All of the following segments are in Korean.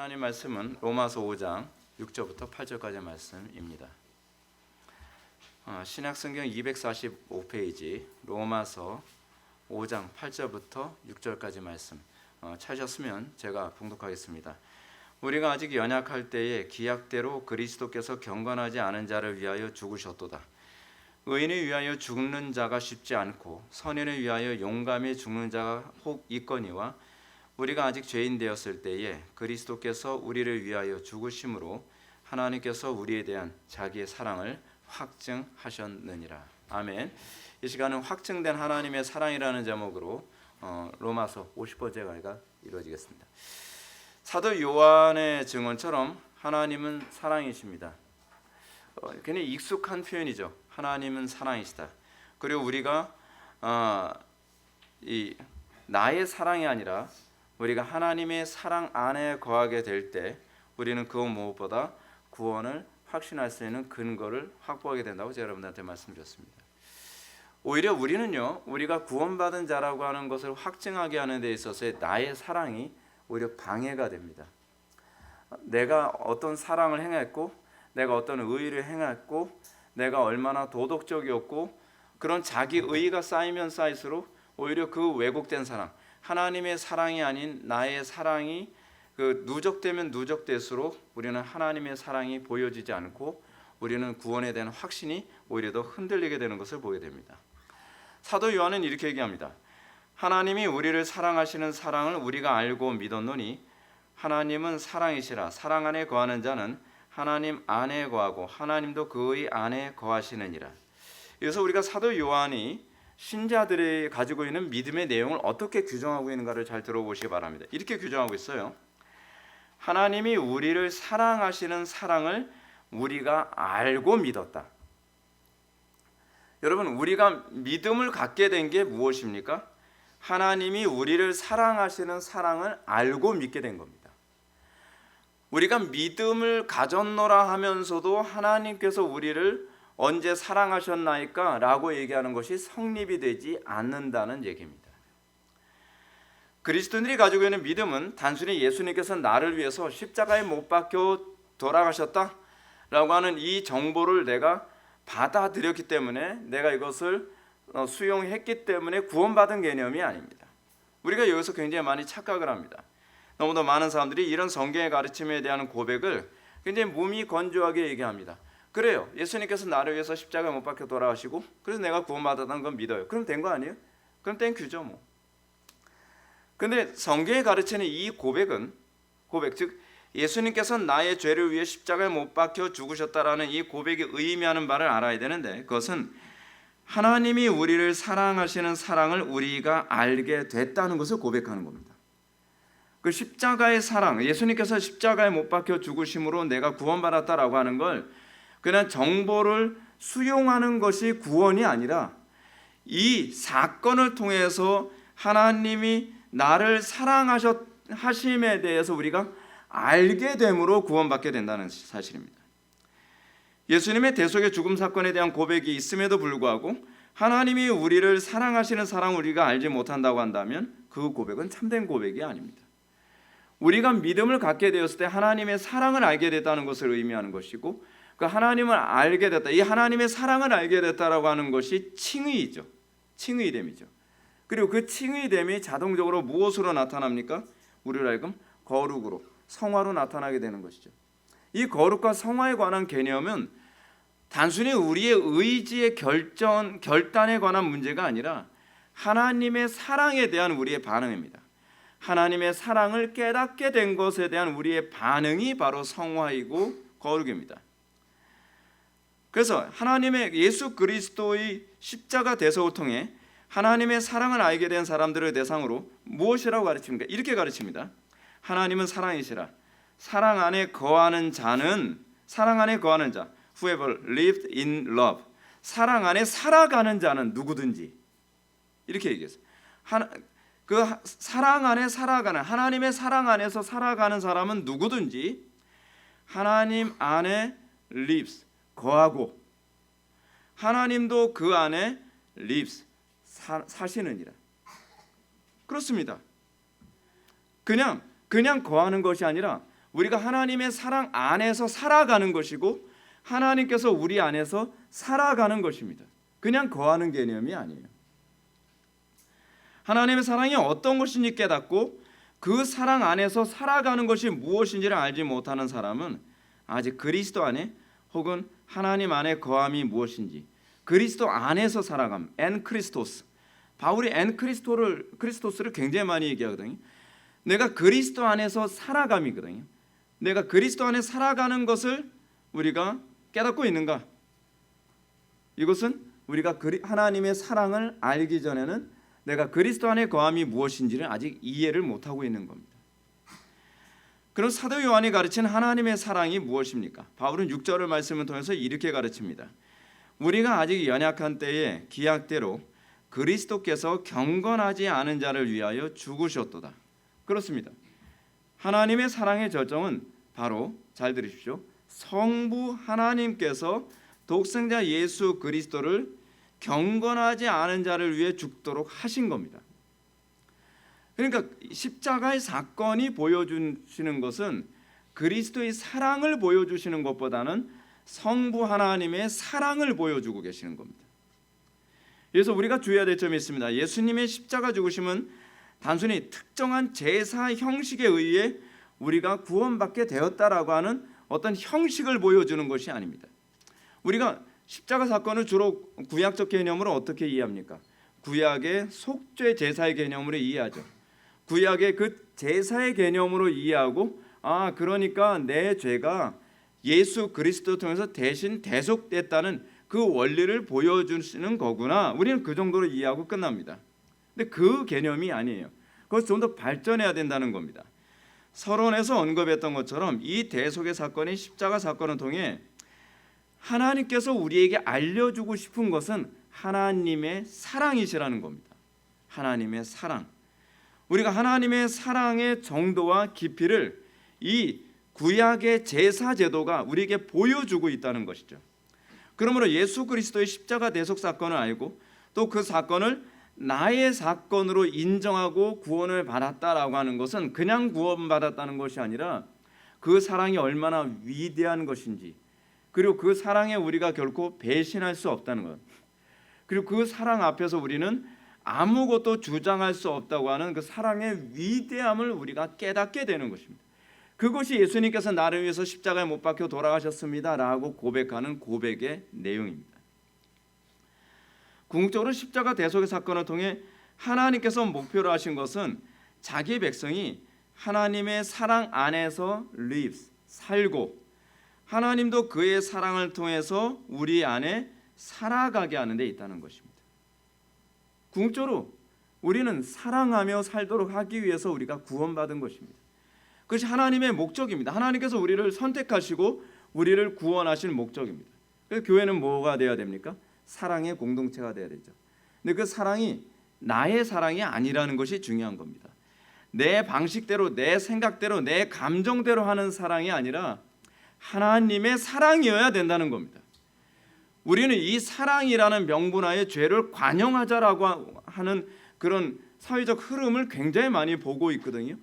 하나님 말씀은 로마서 5장 6절부터 8절까지의 말씀입니다. 신약성경 245페이지 로마서 5장 8절부터 6절까지 말씀 찾으셨으면 제가 봉독하겠습니다. 우리가 아직 연약할 때에 기약대로 그리스도께서 경건하지 않은 자를 위하여 죽으셨도다. 의인을 위하여 죽는 자가 쉽지 않고 선인을 위하여 용감히 죽는 자가 혹 있거니와 우리가 아직 죄인 되었을 때에 그리스도께서 우리를 위하여 죽으심으로 하나님께서 우리에 대한 자기의 사랑을 확증하셨느니라. 아멘. 이 시간은 확증된 하나님의 사랑이라는 제목으로 로마서 50번째 강의가 이루어지겠습니다. 사도 요한의 증언처럼 하나님은 사랑이십니다. 굉장히 익숙한 표현이죠. 하나님은 사랑이시다. 그리고 우리가 이 나의 사랑이 아니라 우리가 하나님의 사랑 안에 거하게 될 때 우리는 그 무엇보다 구원을 확신할 수 있는 근거를 확보하게 된다고 제가 여러분들한테 말씀드렸습니다. 오히려 우리는요, 우리가 구원받은 자라고 하는 것을 확증하게 하는 데 있어서의 나의 사랑이 오히려 방해가 됩니다. 내가 어떤 사랑을 행했고, 내가 어떤 의의를 행했고, 내가 얼마나 도덕적이었고, 그런 자기 의의가 쌓이면 쌓일수록 오히려 그 왜곡된 사랑, 하나님의 사랑이 아닌 나의 사랑이 누적되면 누적될수록 우리는 하나님의 사랑이 보여지지 않고 우리는 구원에 대한 확신이 오히려 더 흔들리게 되는 것을 보게 됩니다. 사도 요한은 이렇게 얘기합니다. 하나님이 우리를 사랑하시는 사랑을 우리가 알고 믿었노니 하나님은 사랑이시라. 사랑 안에 거하는 자는 하나님 안에 거하고 하나님도 그의 안에 거하시느니라. 그래서 우리가 사도 요한이 신자들이 가지고 있는 믿음의 내용을 어떻게 규정하고 있는가를 잘 들어보시기 바랍니다. 이렇게 규정하고 있어요. 하나님이 우리를 사랑하시는 사랑을 우리가 알고 믿었다. 여러분, 우리가 믿음을 갖게 된 게 무엇입니까? 하나님이 우리를 사랑하시는 사랑을 알고 믿게 된 겁니다. 우리가 믿음을 가졌노라 하면서도 하나님께서 우리를 언제 사랑하셨나이까? 라고 얘기하는 것이 성립이 되지 않는다는 얘기입니다. 그리스도인들이 가지고 있는 믿음은 단순히 예수님께서 나를 위해서 십자가에 못 박혀 돌아가셨다 라고 하는 이 정보를 내가 받아들였기 때문에 내가 이것을 수용했기 때문에 구원받은 개념이 아닙니다. 우리가 여기서 굉장히 많이 착각을 합니다. 너무도 많은 사람들이 이런 성경의 가르침에 대한 고백을 굉장히 몸이 건조하게 얘기합니다. 그래요. 예수님께서 나를 위해서 십자가에 못 박혀 돌아가시고 그래서 내가 구원받았다는 건 믿어요. 그럼 된 거 아니에요? 그럼 땡큐죠 뭐. 근데 성경이 가르치는 이 고백 즉 예수님께서 나의 죄를 위해 십자가에 못 박혀 죽으셨다라는 이 고백이 의미하는 바를 알아야 되는데 그것은 하나님이 우리를 사랑하시는 사랑을 우리가 알게 됐다는 것을 고백하는 겁니다. 그 십자가의 사랑, 예수님께서 십자가에 못 박혀 죽으심으로 내가 구원받았다라고 하는 걸 그냥 정보를 수용하는 것이 구원이 아니라 이 사건을 통해서 하나님이 나를 사랑하심에 대해서 우리가 알게 됨으로 구원받게 된다는 사실입니다. 예수님의 대속의 죽음 사건에 대한 고백이 있음에도 불구하고 하나님이 우리를 사랑하시는 사랑을 우리가 알지 못한다고 한다면 그 고백은 참된 고백이 아닙니다. 우리가 믿음을 갖게 되었을 때 하나님의 사랑을 알게 됐다는 것을 의미하는 것이고 그 하나님을 알게 됐다, 이 하나님의 사랑을 알게 됐다라고 하는 것이 칭의이죠. 칭의됨이죠. 그리고 그 칭의됨이 자동적으로 무엇으로 나타납니까? 우리로 하여금 거룩으로, 성화로 나타나게 되는 것이죠. 이 거룩과 성화에 관한 개념은 단순히 우리의 의지의 결단에 관한 문제가 아니라 하나님의 사랑에 대한 우리의 반응입니다. 하나님의 사랑을 깨닫게 된 것에 대한 우리의 반응이 바로 성화이고 거룩입니다. 그래서 하나님의 예수 그리스도의 십자가 대속을 통해 하나님의 사랑을 알게 된 사람들을 대상으로 무엇이라고 가르칩니까? 이렇게 가르칩니다. 하나님은 사랑이시라. 사랑 안에 거하는 자는 whoever lived in love, 사랑 안에 살아가는 자는 누구든지 이렇게 얘기했어요. 그 사랑 안에 살아가는, 하나님의 사랑 안에서 살아가는 사람은 누구든지 하나님 안에 lives, 거하고 하나님도 그 안에 lives, 사시느니라. 그렇습니다. 그냥 거하는 것이 아니라 우리가 하나님의 사랑 안에서 살아가는 것이고 하나님께서 우리 안에서 살아가는 것입니다. 그냥 거하는 개념이 아니에요. 하나님의 사랑이 어떤 것인지 깨닫고 그 사랑 안에서 살아가는 것이 무엇인지를 알지 못하는 사람은 아직 그리스도 안에 혹은 하나님 안에 거함이 무엇인지, 그리스도 안에서 살아감, 엔 크리스토스. 바울이 엔 크리스토스를 굉장히 많이 얘기하거든요. 내가 그리스도 안에서 살아감이거든요. 내가 그리스도 안에 살아가는 것을 우리가 깨닫고 있는가? 이것은 우리가 하나님의 사랑을 알기 전에는 내가 그리스도 안에 거함이 무엇인지를 아직 이해를 못하고 있는 겁니다. 그럼 사도 요한이 가르친 하나님의 사랑이 무엇입니까? 바울은 6절의 말씀을 통해서 이렇게 가르칩니다. 우리가 아직 연약한 때에 기약대로 그리스도께서 경건하지 않은 자를 위하여 죽으셨도다. 그렇습니다. 하나님의 사랑의 절정은 바로, 잘 들으십시오, 성부 하나님께서 독생자 예수 그리스도를 경건하지 않은 자를 위해 죽도록 하신 겁니다. 그러니까 십자가의 사건이 보여주시는 것은 그리스도의 사랑을 보여주시는 것보다는 성부 하나님의 사랑을 보여주고 계시는 겁니다. 그래서 우리가 주의해야 될 점이 있습니다. 예수님의 십자가 죽으심은 단순히 특정한 제사 형식에 의해 우리가 구원받게 되었다라고 하는 어떤 형식을 보여주는 것이 아닙니다. 우리가 십자가 사건을 주로 구약적 개념으로 어떻게 이해합니까? 구약의 속죄 제사의 개념으로 이해하죠. 구약의 그 제사의 개념으로 이해하고, 그러니까 내 죄가 예수 그리스도 통해서 대신 대속됐다는 그 원리를 보여주시는 거구나. 우리는 그 정도로 이해하고 끝납니다. 근데 그 개념이 아니에요. 그것이 좀 더 발전해야 된다는 겁니다. 서론에서 언급했던 것처럼 이 대속의 사건이 십자가 사건을 통해 하나님께서 우리에게 알려주고 싶은 것은 하나님의 사랑이시라는 겁니다. 하나님의 사랑. 우리가 하나님의 사랑의 정도와 깊이를 이 구약의 제사 제도가 우리에게 보여주고 있다는 것이죠. 그러므로 예수 그리스도의 십자가 대속 사건을 알고 또 그 사건을 나의 사건으로 인정하고 구원을 받았다라고 하는 것은 그냥 구원받았다는 것이 아니라 그 사랑이 얼마나 위대한 것인지, 그리고 그 사랑에 우리가 결코 배신할 수 없다는 것, 그리고 그 사랑 앞에서 우리는 아무것도 주장할 수 없다고 하는 그 사랑의 위대함을 우리가 깨닫게 되는 것입니다. 그것이 예수님께서 나를 위해서 십자가에 못 박혀 돌아가셨습니다라고 고백하는 고백의 내용입니다. 궁극적으로 십자가 대속의 사건을 통해 하나님께서 목표로 하신 것은 자기 백성이 하나님의 사랑 안에서 lives, 살고 하나님도 그의 사랑을 통해서 우리 안에 살아가게 하는 데 있다는 것입니다. 궁극적으로 우리는 사랑하며 살도록 하기 위해서 우리가 구원받은 것입니다. 그것이 하나님의 목적입니다. 하나님께서 우리를 선택하시고 우리를 구원하신 목적입니다. 그래서 교회는 뭐가 되어야 됩니까? 사랑의 공동체가 되어야 되죠. 근데 그 사랑이 나의 사랑이 아니라는 것이 중요한 겁니다. 내 방식대로, 내 생각대로, 내 감정대로 하는 사랑이 아니라 하나님의 사랑이어야 된다는 겁니다. 우리는 이 사랑이라는 명분하에 죄를 관용하자라고 하는 그런 사회적 흐름을 굉장히 많이 보고 있거든요.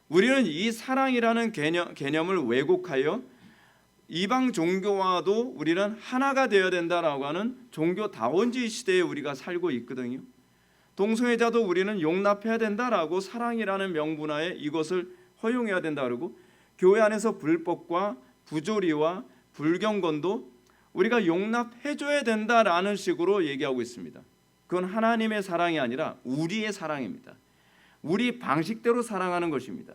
우리는 이 사랑이라는 개념을 왜곡하여 이방 종교와도 우리는 하나가 되어야 된다라고 하는 종교다원주의 시대에 우리가 살고 있거든요. 동성애자도 우리는 용납해야 된다라고 사랑이라는 명분하에 이것을 허용해야 된다 그러고, 교회 안에서 불법과 부조리와 불경건도 우리가 용납해줘야 된다라는 식으로 얘기하고 있습니다. 그건 하나님의 사랑이 아니라 우리의 사랑입니다. 우리 방식대로 사랑하는 것입니다.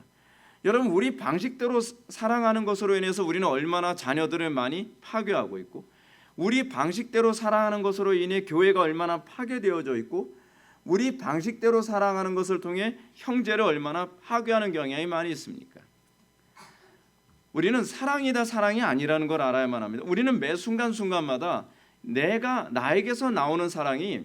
여러분, 우리 방식대로 사랑하는 것으로 인해서 우리는 얼마나 자녀들을 많이 파괴하고 있고, 우리 방식대로 사랑하는 것으로 인해 교회가 얼마나 파괴되어져 있고, 우리 방식대로 사랑하는 것을 통해 형제를 얼마나 파괴하는 경향이 많이 있습니까? 우리는 사랑이다 사랑이 아니라는 걸 알아야만 합니다. 우리는 매 순간순간마다 나에게서 나오는 사랑이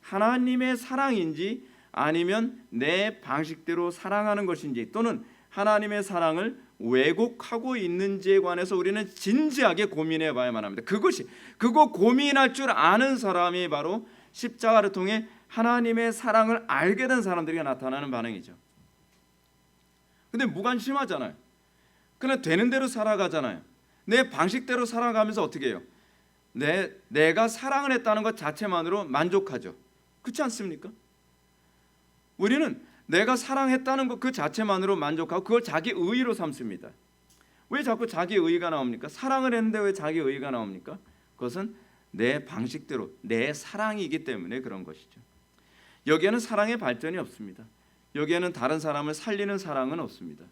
하나님의 사랑인지 아니면 내 방식대로 사랑하는 것인지, 또는 하나님의 사랑을 왜곡하고 있는지에 관해서 우리는 진지하게 고민해 봐야만 합니다. 그거 고민할 줄 아는 사람이 바로 십자가를 통해 하나님의 사랑을 알게 된 사람들이 나타나는 반응이죠. 근데 무관심하잖아요. 그냥 되는 대로 살아가잖아요. 내 방식대로 살아가면서 어떻게 해요? 내가 사랑을 했다는 것 자체만으로 만족하죠. 그렇지 않습니까? 우리는 내가 사랑했다는 것 그 자체만으로 만족하고 그걸 자기 의의로 삼습니다. 왜 자꾸 자기 의의가 나옵니까? 사랑을 했는데 왜 자기 의의가 나옵니까? 그것은 내 방식대로 내 사랑이기 때문에 그런 것이죠. 여기에는 사랑의 발전이 없습니다. 여기에는 다른 사람을 살리는 사랑은 없습니다.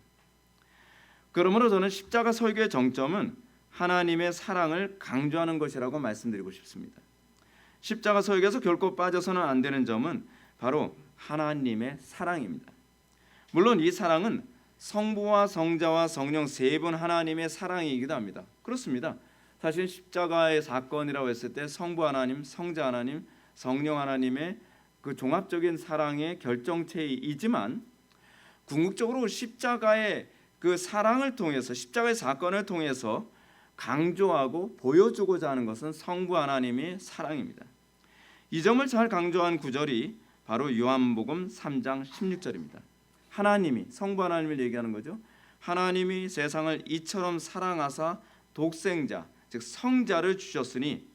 그러므로 저는 십자가 설교의 정점은 하나님의 사랑을 강조하는 것이라고 말씀드리고 싶습니다. 십자가 설교에서 결코 빠져서는 안 되는 점은 바로 하나님의 사랑입니다. 물론 이 사랑은 성부와 성자와 성령 세 분 하나님의 사랑이기도 합니다. 그렇습니다. 사실 십자가의 사건이라고 했을 때 성부 하나님, 성자 하나님, 성령 하나님의 그 종합적인 사랑의 결정체이지만 궁극적으로 십자가의 그 사랑을 통해서 십자가의 사건을 통해서 강조하고 보여주고자 하는 것은 성부 하나님의 사랑입니다. 이 점을 잘 강조한 구절이 바로 요한복음 3장 16절입니다. 하나님이 성부 하나님을 얘기하는 거죠. 하나님이 세상을 이처럼 사랑하사 독생자 즉 성자를 주셨으니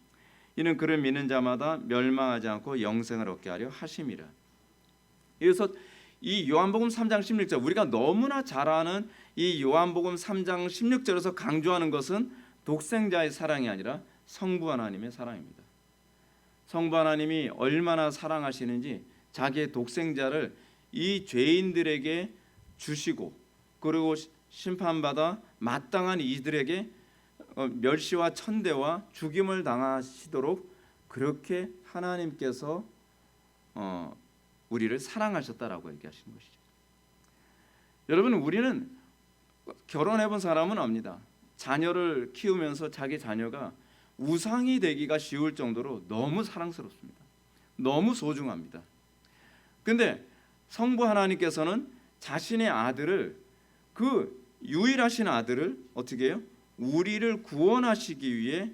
이는 그를 믿는 자마다 멸망하지 않고 영생을 얻게 하려 하심이라. 그래서 이 요한복음 3장 16절 우리가 너무나 잘 아는 이 요한복음 3장 16절에서 강조하는 것은 독생자의 사랑이 아니라 성부 하나님의 사랑입니다. 성부 하나님이 얼마나 사랑하시는지 자기의 독생자를 이 죄인들에게 주시고 그리고 심판받아 마땅한 이들에게 멸시와 천대와 죽임을 당하시도록 그렇게 하나님께서 우리를 사랑하셨다라고 얘기하시는 것이죠. 여러분 우리는 결혼해 본 사람은 압니다. 자녀를 키우면서 자기 자녀가 우상이 되기가 쉬울 정도로 너무 사랑스럽습니다. 너무 소중합니다. 근데 성부 하나님께서는 자신의 아들을 그 유일하신 아들을 어떻게 해요? 우리를 구원하시기 위해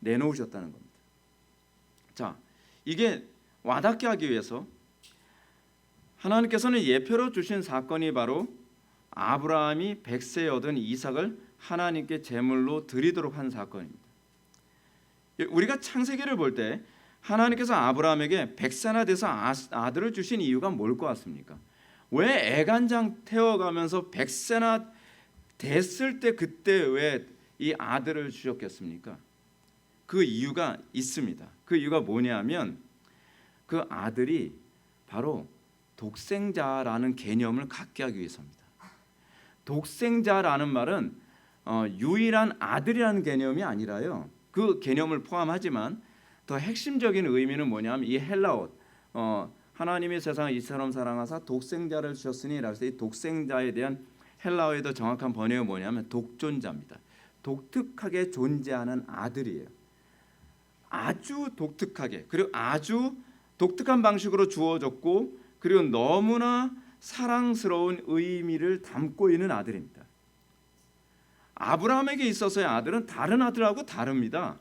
내놓으셨다는 겁니다. 자, 이게 와닿게 하기 위해서 하나님께서는 예표로 주신 사건이 바로 아브라함이 100세에 얻은 이삭을 하나님께 제물로 드리도록 한 사건입니다. 우리가 창세기를 볼 때 하나님께서 아브라함에게 100세나 돼서 아들을 주신 이유가 뭘 것 같습니까? 왜 애간장 태워가면서 100세나 됐을 때 그때 왜 이 아들을 주셨겠습니까? 그 이유가 있습니다. 그 이유가 뭐냐면 그 아들이 바로 독생자라는 개념을 갖게 하기 위해서입니다. 독생자라는 말은 유일한 아들이라는 개념이 아니라요. 그 개념을 포함하지만 더 핵심적인 의미는 뭐냐면 이 헬라어 하나님이 세상을 이처럼 사랑하사 독생자를 주셨으니라고 해서 이 독생자에 대한 헬라어의 더 정확한 번역은 뭐냐면 독존자입니다. 독특하게 존재하는 아들이에요. 아주 독특하게 그리고 아주 독특한 방식으로 주어졌고 그리고 너무나 사랑스러운 의미를 담고 있는 아들입니다. 아브라함에게 있어서의 아들은 다른 아들하고 다릅니다.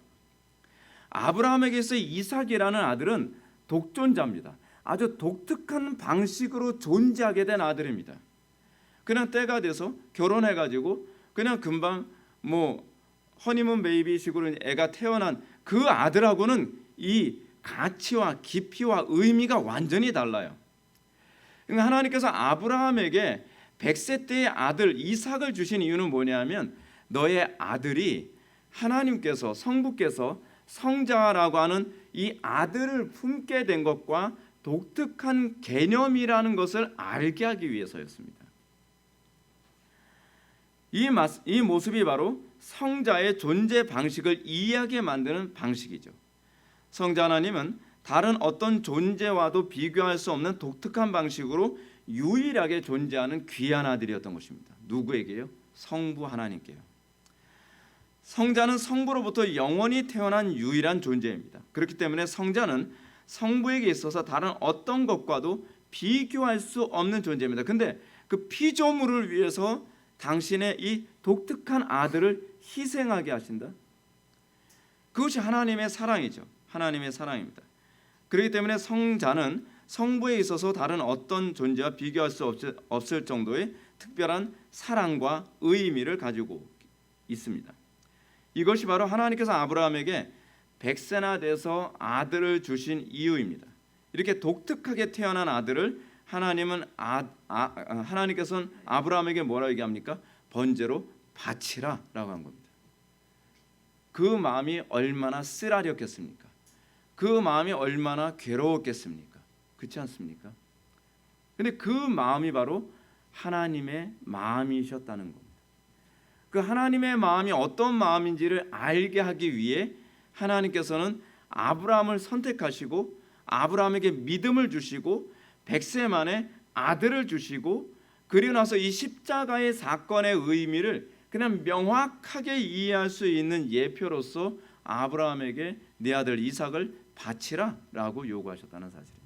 아브라함에게 있어서 이삭이라는 아들은 독존자입니다. 아주 독특한 방식으로 존재하게 된 아들입니다. 그냥 때가 돼서 결혼해가지고 그냥 금방 허니문 베이비식으로 애가 태어난 그 아들하고는 이 가치와 깊이와 의미가 완전히 달라요. 그러니까 하나님께서 아브라함에게 100세 때의 아들 이삭을 주신 이유는 뭐냐면 너의 아들이 하나님께서 성부께서 성자라고 하는 이 아들을 품게 된 것과 독특한 개념이라는 것을 알게 하기 위해서였습니다. 이 모습이 바로 성자의 존재 방식을 이해하게 만드는 방식이죠. 성자 하나님은 다른 어떤 존재와도 비교할 수 없는 독특한 방식으로 유일하게 존재하는 귀한 아들이었던 것입니다. 누구에게요? 성부 하나님께요. 성자는 성부로부터 영원히 태어난 유일한 존재입니다. 그렇기 때문에 성자는 성부에게 있어서 다른 어떤 것과도 비교할 수 없는 존재입니다. 근데 그 피조물을 위해서 당신의 이 독특한 아들을 희생하게 하신다. 그것이 하나님의 사랑이죠. 하나님의 사랑입니다. 그렇기 때문에 성자는 성부에 있어서 다른 어떤 존재와 비교할 수 없을 정도의 특별한 사랑과 의미를 가지고 있습니다. 이것이 바로 하나님께서 아브라함에게 100세나 돼서 아들을 주신 이유입니다. 이렇게 독특하게 태어난 아들을 하나님께서는 아브라함에게 뭐라고 얘기합니까? 번제로 바치라라고 한 겁니다. 그 마음이 얼마나 쓰라렸겠습니까? 그 마음이 얼마나 괴로웠겠습니까? 그렇지 않습니까? 근데 그 마음이 바로 하나님의 마음이셨다는 겁니다. 그 하나님의 마음이 어떤 마음인지를 알게 하기 위해 하나님께서는 아브라함을 선택하시고 아브라함에게 믿음을 주시고 100세 만에 아들을 주시고 그리고 나서 이 십자가의 사건의 의미를 그냥 명확하게 이해할 수 있는 예표로서 아브라함에게 네 아들 이삭을 바치라라고 요구하셨다는 사실입니다.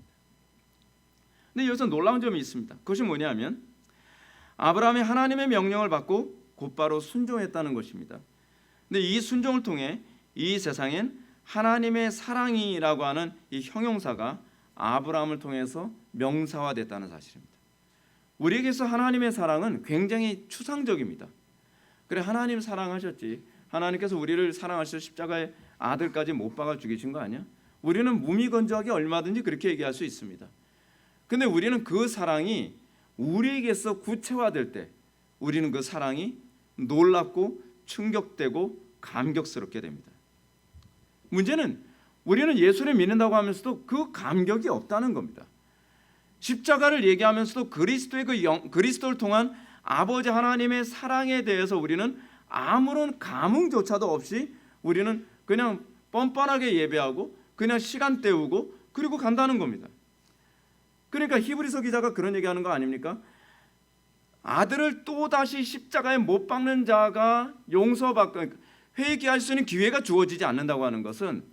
근데 여기서 놀라운 점이 있습니다. 그것이 뭐냐면 아브라함이 하나님의 명령을 받고 곧바로 순종했다는 것입니다. 근데 이 순종을 통해 이 세상엔 하나님의 사랑이라고 하는 이 형용사가 아브라함을 통해서 명사화됐다는 사실입니다. 우리에게서 하나님의 사랑은 굉장히 추상적입니다. 그래, 하나님 사랑하셨지. 하나님께서 우리를 사랑하셔서 십자가에 아들까지 못 박아 죽이신 거 아니야? 우리는 무미건조하게 얼마든지 그렇게 얘기할 수 있습니다. 근데 우리는 그 사랑이 우리에게서 구체화될 때 우리는 그 사랑이 놀랍고 충격되고 감격스럽게 됩니다. 문제는 우리는 예수를 믿는다고 하면서도 그 감격이 없다는 겁니다. 십자가를 얘기하면서도 그리스도의 그리스도를 통한 아버지 하나님의 사랑에 대해서 우리는 아무런 감흥조차도 없이 우리는 그냥 뻔뻔하게 예배하고 그냥 시간 때우고 그리고 간다는 겁니다. 그러니까 히브리서 기자가 그런 얘기하는 거 아닙니까? 아들을 또다시 십자가에 못 박는 자가 용서받고 회개할 수 있는 기회가 주어지지 않는다고 하는 것은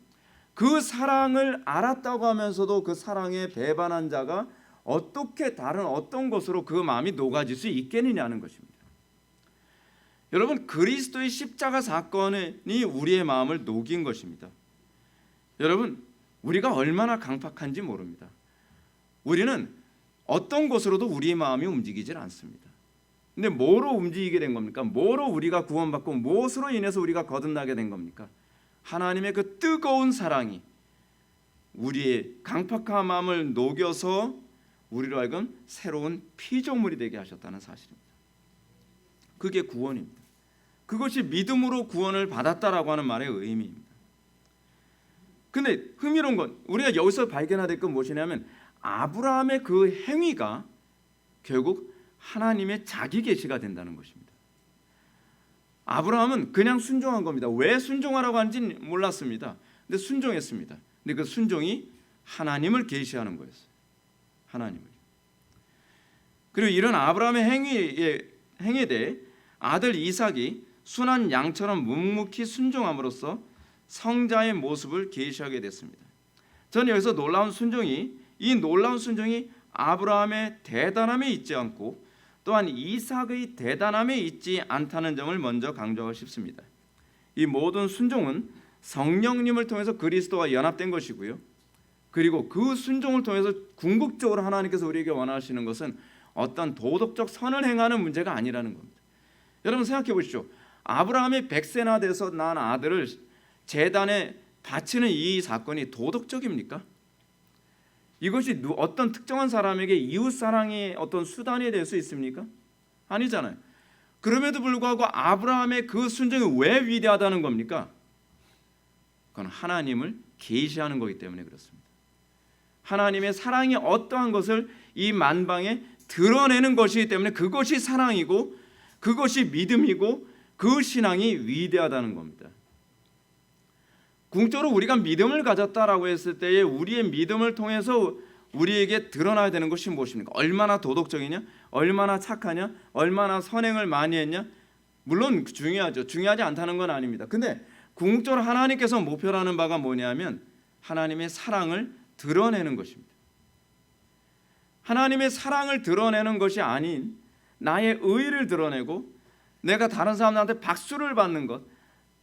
그 사랑을 알았다고 하면서도 그 사랑에 배반한 자가 어떻게 다른 어떤 것으로 그 마음이 녹아질 수 있겠느냐는 것입니다. 여러분, 그리스도의 십자가 사건이 우리의 마음을 녹인 것입니다. 여러분, 우리가 얼마나 강팍한지 모릅니다. 우리는 어떤 것으로도 우리의 마음이 움직이질 않습니다. 근데 뭐로 움직이게 된 겁니까? 뭐로 우리가 구원받고 무엇으로 인해서 우리가 거듭나게 된 겁니까? 하나님의 그 뜨거운 사랑이 우리의 강팍한 마음을 녹여서 우리로 하여금 새로운 피조물이 되게 하셨다는 사실입니다. 그게 구원입니다. 그것이 믿음으로 구원을 받았다라고 하는 말의 의미입니다. 근데 흥미로운 건 우리가 여기서 발견해야 될 건 무엇이냐면 아브라함의 그 행위가 결국 하나님의 자기 계시가 된다는 것입니다. 아브라함은 그냥 순종한 겁니다. 왜 순종하라고 하는지는 몰랐습니다. 근데 순종했습니다. 근데 그 순종이 하나님을 계시하는 거였어요. 하나님을. 그리고 이런 아브라함의 행위에 대해 아들 이삭이 순한 양처럼 묵묵히 순종함으로써 성자의 모습을 계시하게 됐습니다. 저는 여기서 이 놀라운 순종이 아브라함의 대단함에 있지 않고 또한 이삭의 대단함에 있지 않다는 점을 먼저 강조하고 싶습니다. 이 모든 순종은 성령님을 통해서 그리스도와 연합된 것이고요. 그리고 그 순종을 통해서 궁극적으로 하나님께서 우리에게 원하시는 것은 어떤 도덕적 선을 행하는 문제가 아니라는 겁니다. 여러분 생각해 보십시오. 아브라함이 100세나 돼서 낳은 아들을 제단에 바치는 이 사건이 도덕적입니까? 이것이 어떤 특정한 사람에게 이웃사랑의 어떤 수단이 될 수 있습니까? 아니잖아요. 그럼에도 불구하고 아브라함의 그 순종이 왜 위대하다는 겁니까? 그건 하나님을 계시하는 거기 때문에 그렇습니다. 하나님의 사랑이 어떠한 것을 이 만방에 드러내는 것이기 때문에 그것이 사랑이고 그것이 믿음이고 그 신앙이 위대하다는 겁니다. 궁극적으로 우리가 믿음을 가졌다라고 했을 때에 우리의 믿음을 통해서 우리에게 드러나야 되는 것이 무엇입니까? 얼마나 도덕적이냐? 얼마나 착하냐? 얼마나 선행을 많이 했냐? 물론 중요하죠. 중요하지 않다는 건 아닙니다. 근데 궁극적으로 하나님께서 목표로 하는 바가 뭐냐면 하나님의 사랑을 드러내는 것입니다. 하나님의 사랑을 드러내는 것이 아닌 나의 의의를 드러내고 내가 다른 사람들한테 박수를 받는 것,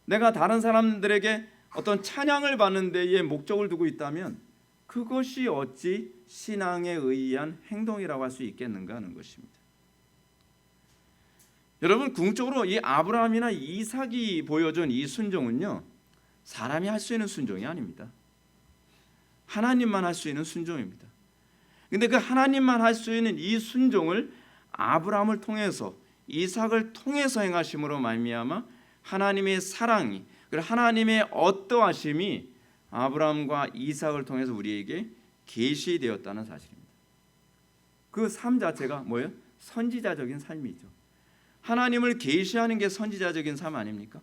내가 다른 사람들에게 어떤 찬양을 받는 데에 목적을 두고 있다면 그것이 어찌 신앙에 의한 행동이라고 할 수 있겠는가 하는 것입니다. 여러분, 궁극적으로 이 아브라함이나 이삭이 보여준 이 순종은요, 사람이 할 수 있는 순종이 아닙니다. 하나님만 할 수 있는 순종입니다. 근데 그 하나님만 할 수 있는 이 순종을 아브라함을 통해서, 이삭을 통해서 행하심으로 말미암아 하나님의 사랑이, 그리고 하나님의 어떠하심이 아브라함과 이삭을 통해서 우리에게 계시되었다는 사실입니다. 그 삶 자체가 뭐예요? 선지자적인 삶이죠. 하나님을 계시하는 게 선지자적인 삶 아닙니까?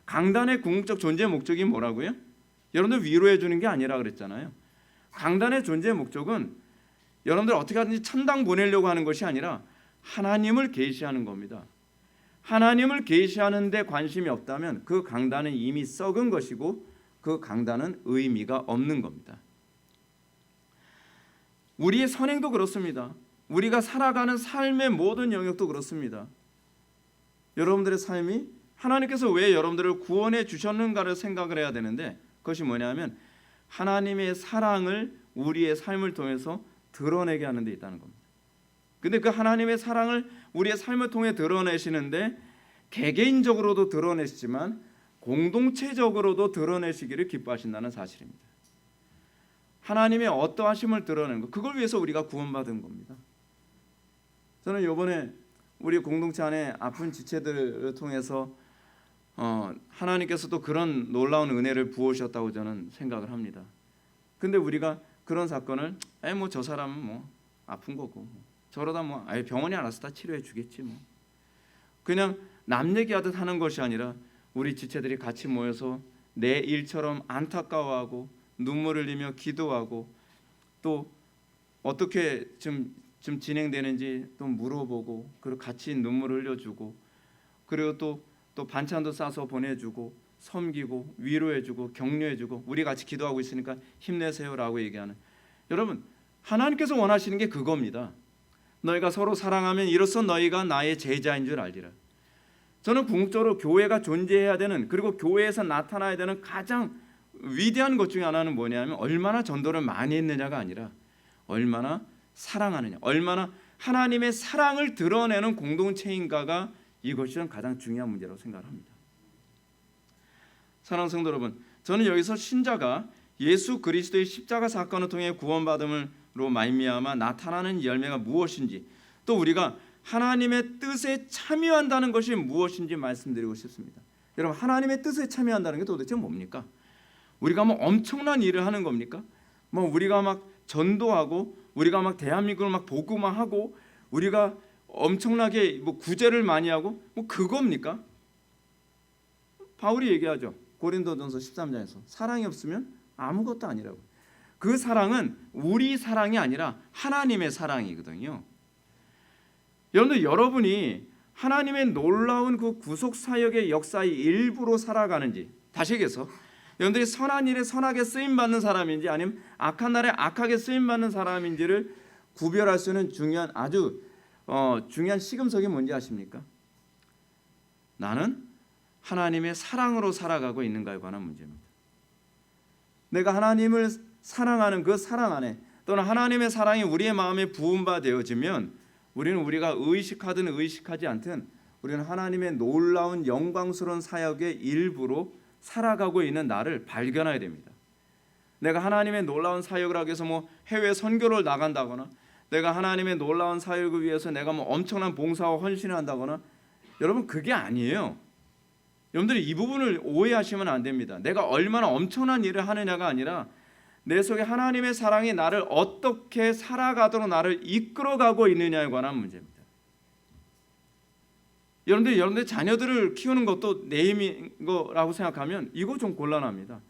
강단의 궁극적 존재 목적이 뭐라고요? 여러분들 위로해 주는 게 아니라 그랬잖아요. 강단의 존재 목적은 여러분들 어떻게 하든지 천당 보내려고 하는 것이 아니라 하나님을 계시하는 겁니다. 하나님을 계시하는 데 관심이 없다면 그 강단은 이미 썩은 것이고 그 강단은 의미가 없는 겁니다. 우리의 선행도 그렇습니다. 우리가 살아가는 삶의 모든 영역도 그렇습니다. 여러분들의 삶이 하나님께서 왜 여러분들을 구원해 주셨는가를 생각을 해야 되는데, 그것이 뭐냐면 하나님의 사랑을 우리의 삶을 통해서 드러내게 하는 데 있다는 겁니다. 근데 그 하나님의 사랑을 우리의 삶을 통해 드러내시는데 개개인적으로도 드러내시지만 공동체적으로도 드러내시기를 기뻐하신다는 사실입니다. 하나님의 어떠하심을 드러내는 것, 그걸 위해서 우리가 구원받은 겁니다. 저는 이번에 우리 공동체 안에 아픈 지체들을 통해서 하나님께서도 그런 놀라운 은혜를 부으셨다고 저는 생각을 합니다. 근데 우리가 그런 사건을 뭐 저 사람은 뭐 아픈 거고 저러다 뭐 병원이 알아서 다 치료해 주겠지 뭐, 그냥 남 얘기하듯 하는 것이 아니라 우리 지체들이 같이 모여서 내 일처럼 안타까워하고 눈물을 흘리며 기도하고 또 어떻게 좀 진행되는지 또 물어보고, 그리고 같이 눈물을 흘려주고, 그리고 또 반찬도 싸서 보내주고 섬기고 위로해주고 격려해주고, 우리 같이 기도하고 있으니까 힘내세요라고 얘기하는, 여러분 하나님께서 원하시는 게 그겁니다. 너희가 서로 사랑하면 이로써 너희가 나의 제자인 줄 알리라. 저는 궁극적으로 교회가 존재해야 되는, 그리고 교회에서 나타나야 되는 가장 위대한 것 중에 하나는 뭐냐면 얼마나 전도를 많이 했느냐가 아니라 얼마나 사랑하느냐, 얼마나 하나님의 사랑을 드러내는 공동체인가가, 이것이 가장 중요한 문제라고 생각합니다. 사랑하는 성도 여러분, 저는 여기서 신자가 예수 그리스도의 십자가 사건을 통해 구원받음으로 말미암아 나타나는 열매가 무엇인지, 또 우리가 하나님의 뜻에 참여한다는 것이 무엇인지 말씀드리고 싶습니다. 여러분, 하나님의 뜻에 참여한다는 게 도대체 뭡니까? 우리가 뭐 엄청난 일을 하는 겁니까? 뭐 우리가 막 전도하고 우리가 막 대한민국을 막 복음화하고 우리가 엄청나게 뭐 구제를 많이 하고 뭐 그겁니까? 바울이 얘기하죠. 고린도전서 13장에서 사랑이 없으면 아무것도 아니라고. 그 사랑은 우리 사랑이 아니라 하나님의 사랑이거든요. 여러분이 하나님의 놀라운 그 구속 사역의 역사의 일부로 살아가는지, 다시 얘기해서 여러분들이 선한 일에 선하게 쓰임 받는 사람인지 아니면 악한 날에 악하게 쓰임 받는 사람인지를 구별할 수 있는 중요한, 아주 중요한 시금석이 뭔지 아십니까? 나는 하나님의 사랑으로 살아가고 있는가에 관한 문제입니다. 내가 하나님을 사랑하는 그 사랑 안에, 또는 하나님의 사랑이 우리의 마음에 부음바 되어지면 우리는 우리가 의식하든 의식하지 않든 우리는 하나님의 놀라운 영광스러운 사역의 일부로 살아가고 있는 나를 발견해야 됩니다. 내가 하나님의 놀라운 사역을 하기 위해서 뭐 해외 선교를 나간다거나, 내가 하나님의 놀라운 사역을 위해서 내가 뭐 엄청난 봉사와 헌신을 한다거나, 여러분 그게 아니에요. 여러분들이 이 부분을 오해하시면 안 됩니다. 내가 얼마나 엄청난 일을 하느냐가 아니라 내 속에 하나님의 사랑이 나를 어떻게 살아가도록 나를 이끌어가고 있느냐에 관한 문제입니다. 여러분들 자녀들을 키우는 것도 내 힘인 거라고 생각하면 이거 좀 곤란합니다.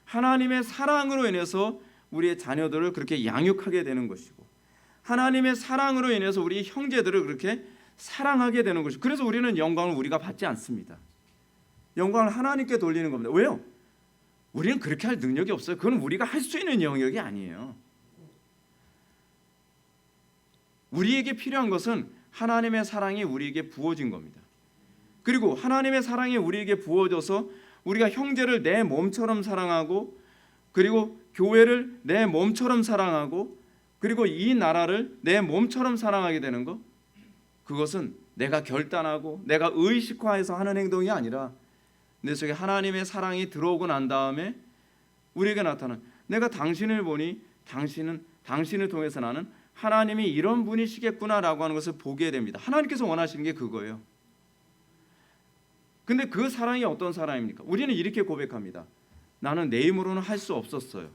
하나님의 사랑으로 인해서 우리의 자녀들을 그렇게 양육하게 되는 것이고, 하나님의 사랑으로 인해서 우리 형제들을 그렇게 사랑하게 되는 것이고, 그래서 우리는 영광을 우리가 받지 않습니다. 영광을 하나님께 돌리는 겁니다. 왜요? 우리는 그렇게 할 능력이 없어요. 그건 우리가 할 수 있는 영역이 아니에요. 우리에게 필요한 것은 하나님의 사랑이 우리에게 부어진 겁니다. 그리고 하나님의 사랑이 우리에게 부어져서 우리가 형제를 내 몸처럼 사랑하고, 그리고 교회를 내 몸처럼 사랑하고, 그리고 이 나라를 내 몸처럼 사랑하게 되는 것, 그것은 내가 결단하고 내가 의식화해서 하는 행동이 아니라 내 속에 하나님의 사랑이 들어오고 난 다음에 우리에게 나타나는, 내가 당신을 보니 당신을 통해서 나는 하나님이 이런 분이시겠구나라고 하는 것을 보게 됩니다. 하나님께서 원하시는 게 그거예요. 근데 그 사랑이 어떤 사랑입니까? 우리는 이렇게 고백합니다. 나는 내 힘으로는 할 수 없었어요.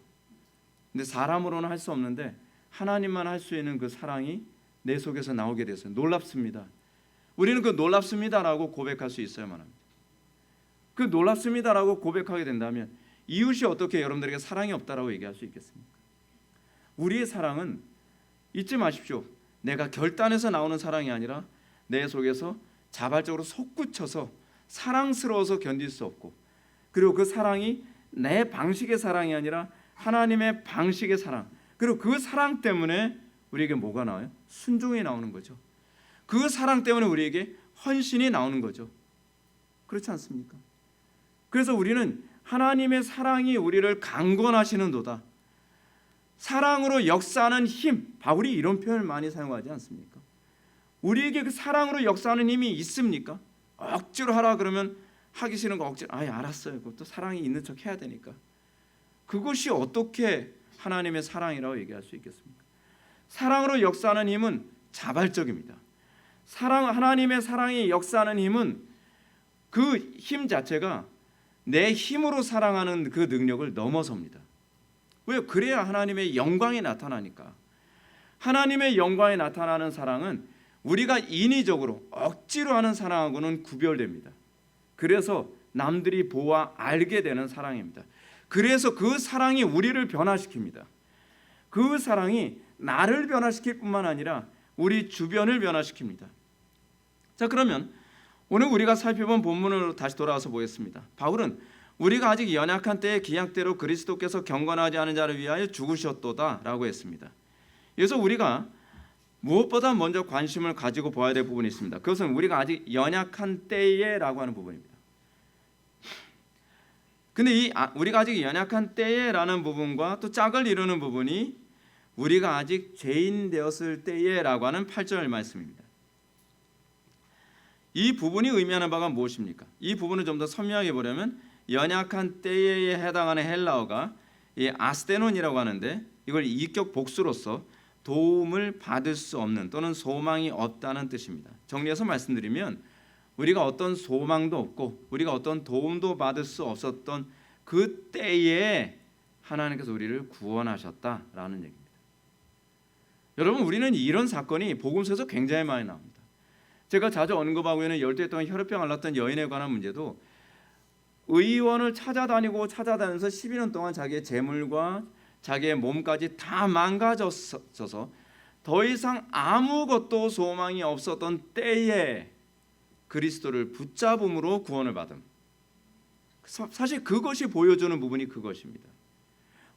근데 사람으로는 할 수 없는데 하나님만 할 수 있는 그 사랑이 내 속에서 나오게 됐어요. 놀랍습니다. 우리는 그 놀랍습니다라고 고백할 수 있어야만 합니다. 그 놀랍습니다라고 고백하게 된다면 이웃이 어떻게 여러분들에게 사랑이 없다라고 얘기할 수 있겠습니까? 우리의 사랑은 잊지 마십시오. 내가 결단해서 나오는 사랑이 아니라 내 속에서 자발적으로 솟구쳐서 사랑스러워서 견딜 수 없고, 그리고 그 사랑이 내 방식의 사랑이 아니라 하나님의 방식의 사랑, 그리고 그 사랑 때문에 우리에게 뭐가 나와요? 순종이 나오는 거죠. 그 사랑 때문에 우리에게 헌신이 나오는 거죠. 그렇지 않습니까? 그래서 우리는 하나님의 사랑이 우리를 강권하시는도다. 사랑으로 역사하는 힘, 바울이 이런 표현을 많이 사용하지 않습니까? 우리에게 그 사랑으로 역사하는 힘이 있습니까? 억지로 하라 그러면 하기 싫은 거 억지로, 알았어요. 그것도 사랑이 있는 척 해야 되니까. 그것이 어떻게 하나님의 사랑이라고 얘기할 수 있겠습니까? 사랑으로 역사하는 힘은 자발적입니다. 하나님의 사랑이 역사하는 힘은 그 힘 자체가 내 힘으로 사랑하는 그 능력을 넘어섭니다. 왜요? 그래야 하나님의 영광이 나타나니까. 하나님의 영광이 나타나는 사랑은 우리가 인위적으로 억지로 하는 사랑하고는 구별됩니다. 그래서 남들이 보아 알게 되는 사랑입니다. 그래서 그 사랑이 우리를 변화시킵니다. 그 사랑이 나를 변화시킬 뿐만 아니라 우리 주변을 변화시킵니다. 자, 그러면 오늘 우리가 살펴본 본문으로 다시 돌아와서 보겠습니다. 바울은 우리가 아직 연약한 때의 기약대로 그리스도께서 경건하지 않은 자를 위하여 죽으셨도다 라고 했습니다. 그래서 우리가 무엇보다 먼저 관심을 가지고 보아야 될 부분이 있습니다. 그것은 우리가 아직 연약한 때에 라고 하는 부분입니다. 근데 우리가 아직 연약한 때에 라는 부분과 또 짝을 이루는 부분이 우리가 아직 죄인 되었을 때에 라고 하는 8절 말씀입니다. 이 부분이 의미하는 바가 무엇입니까? 이 부분을 좀 더 선명하게 보려면 연약한 때에 해당하는 헬라어가 이 아스테논이라고 하는데, 이걸 이격 복수로서 도움을 받을 수 없는 또는 소망이 없다는 뜻입니다. 정리해서 말씀드리면 우리가 어떤 소망도 없고 우리가 어떤 도움도 받을 수 없었던 그 때에 하나님께서 우리를 구원하셨다라는 얘기입니다. 여러분, 우리는 이런 사건이 복음서에서 굉장히 많이 나옵니다. 제가 자주 언급하고 있는 12해 동안 혈액병 앓았던 여인에 관한 문제도 의원을 찾아다니면서 12년 동안 자기의 재물과 자기의 몸까지 다 망가져서 더 이상 아무것도 소망이 없었던 때에 그리스도를 붙잡음으로 구원을 받음. 사실 그것이 보여주는 부분이 그것입니다.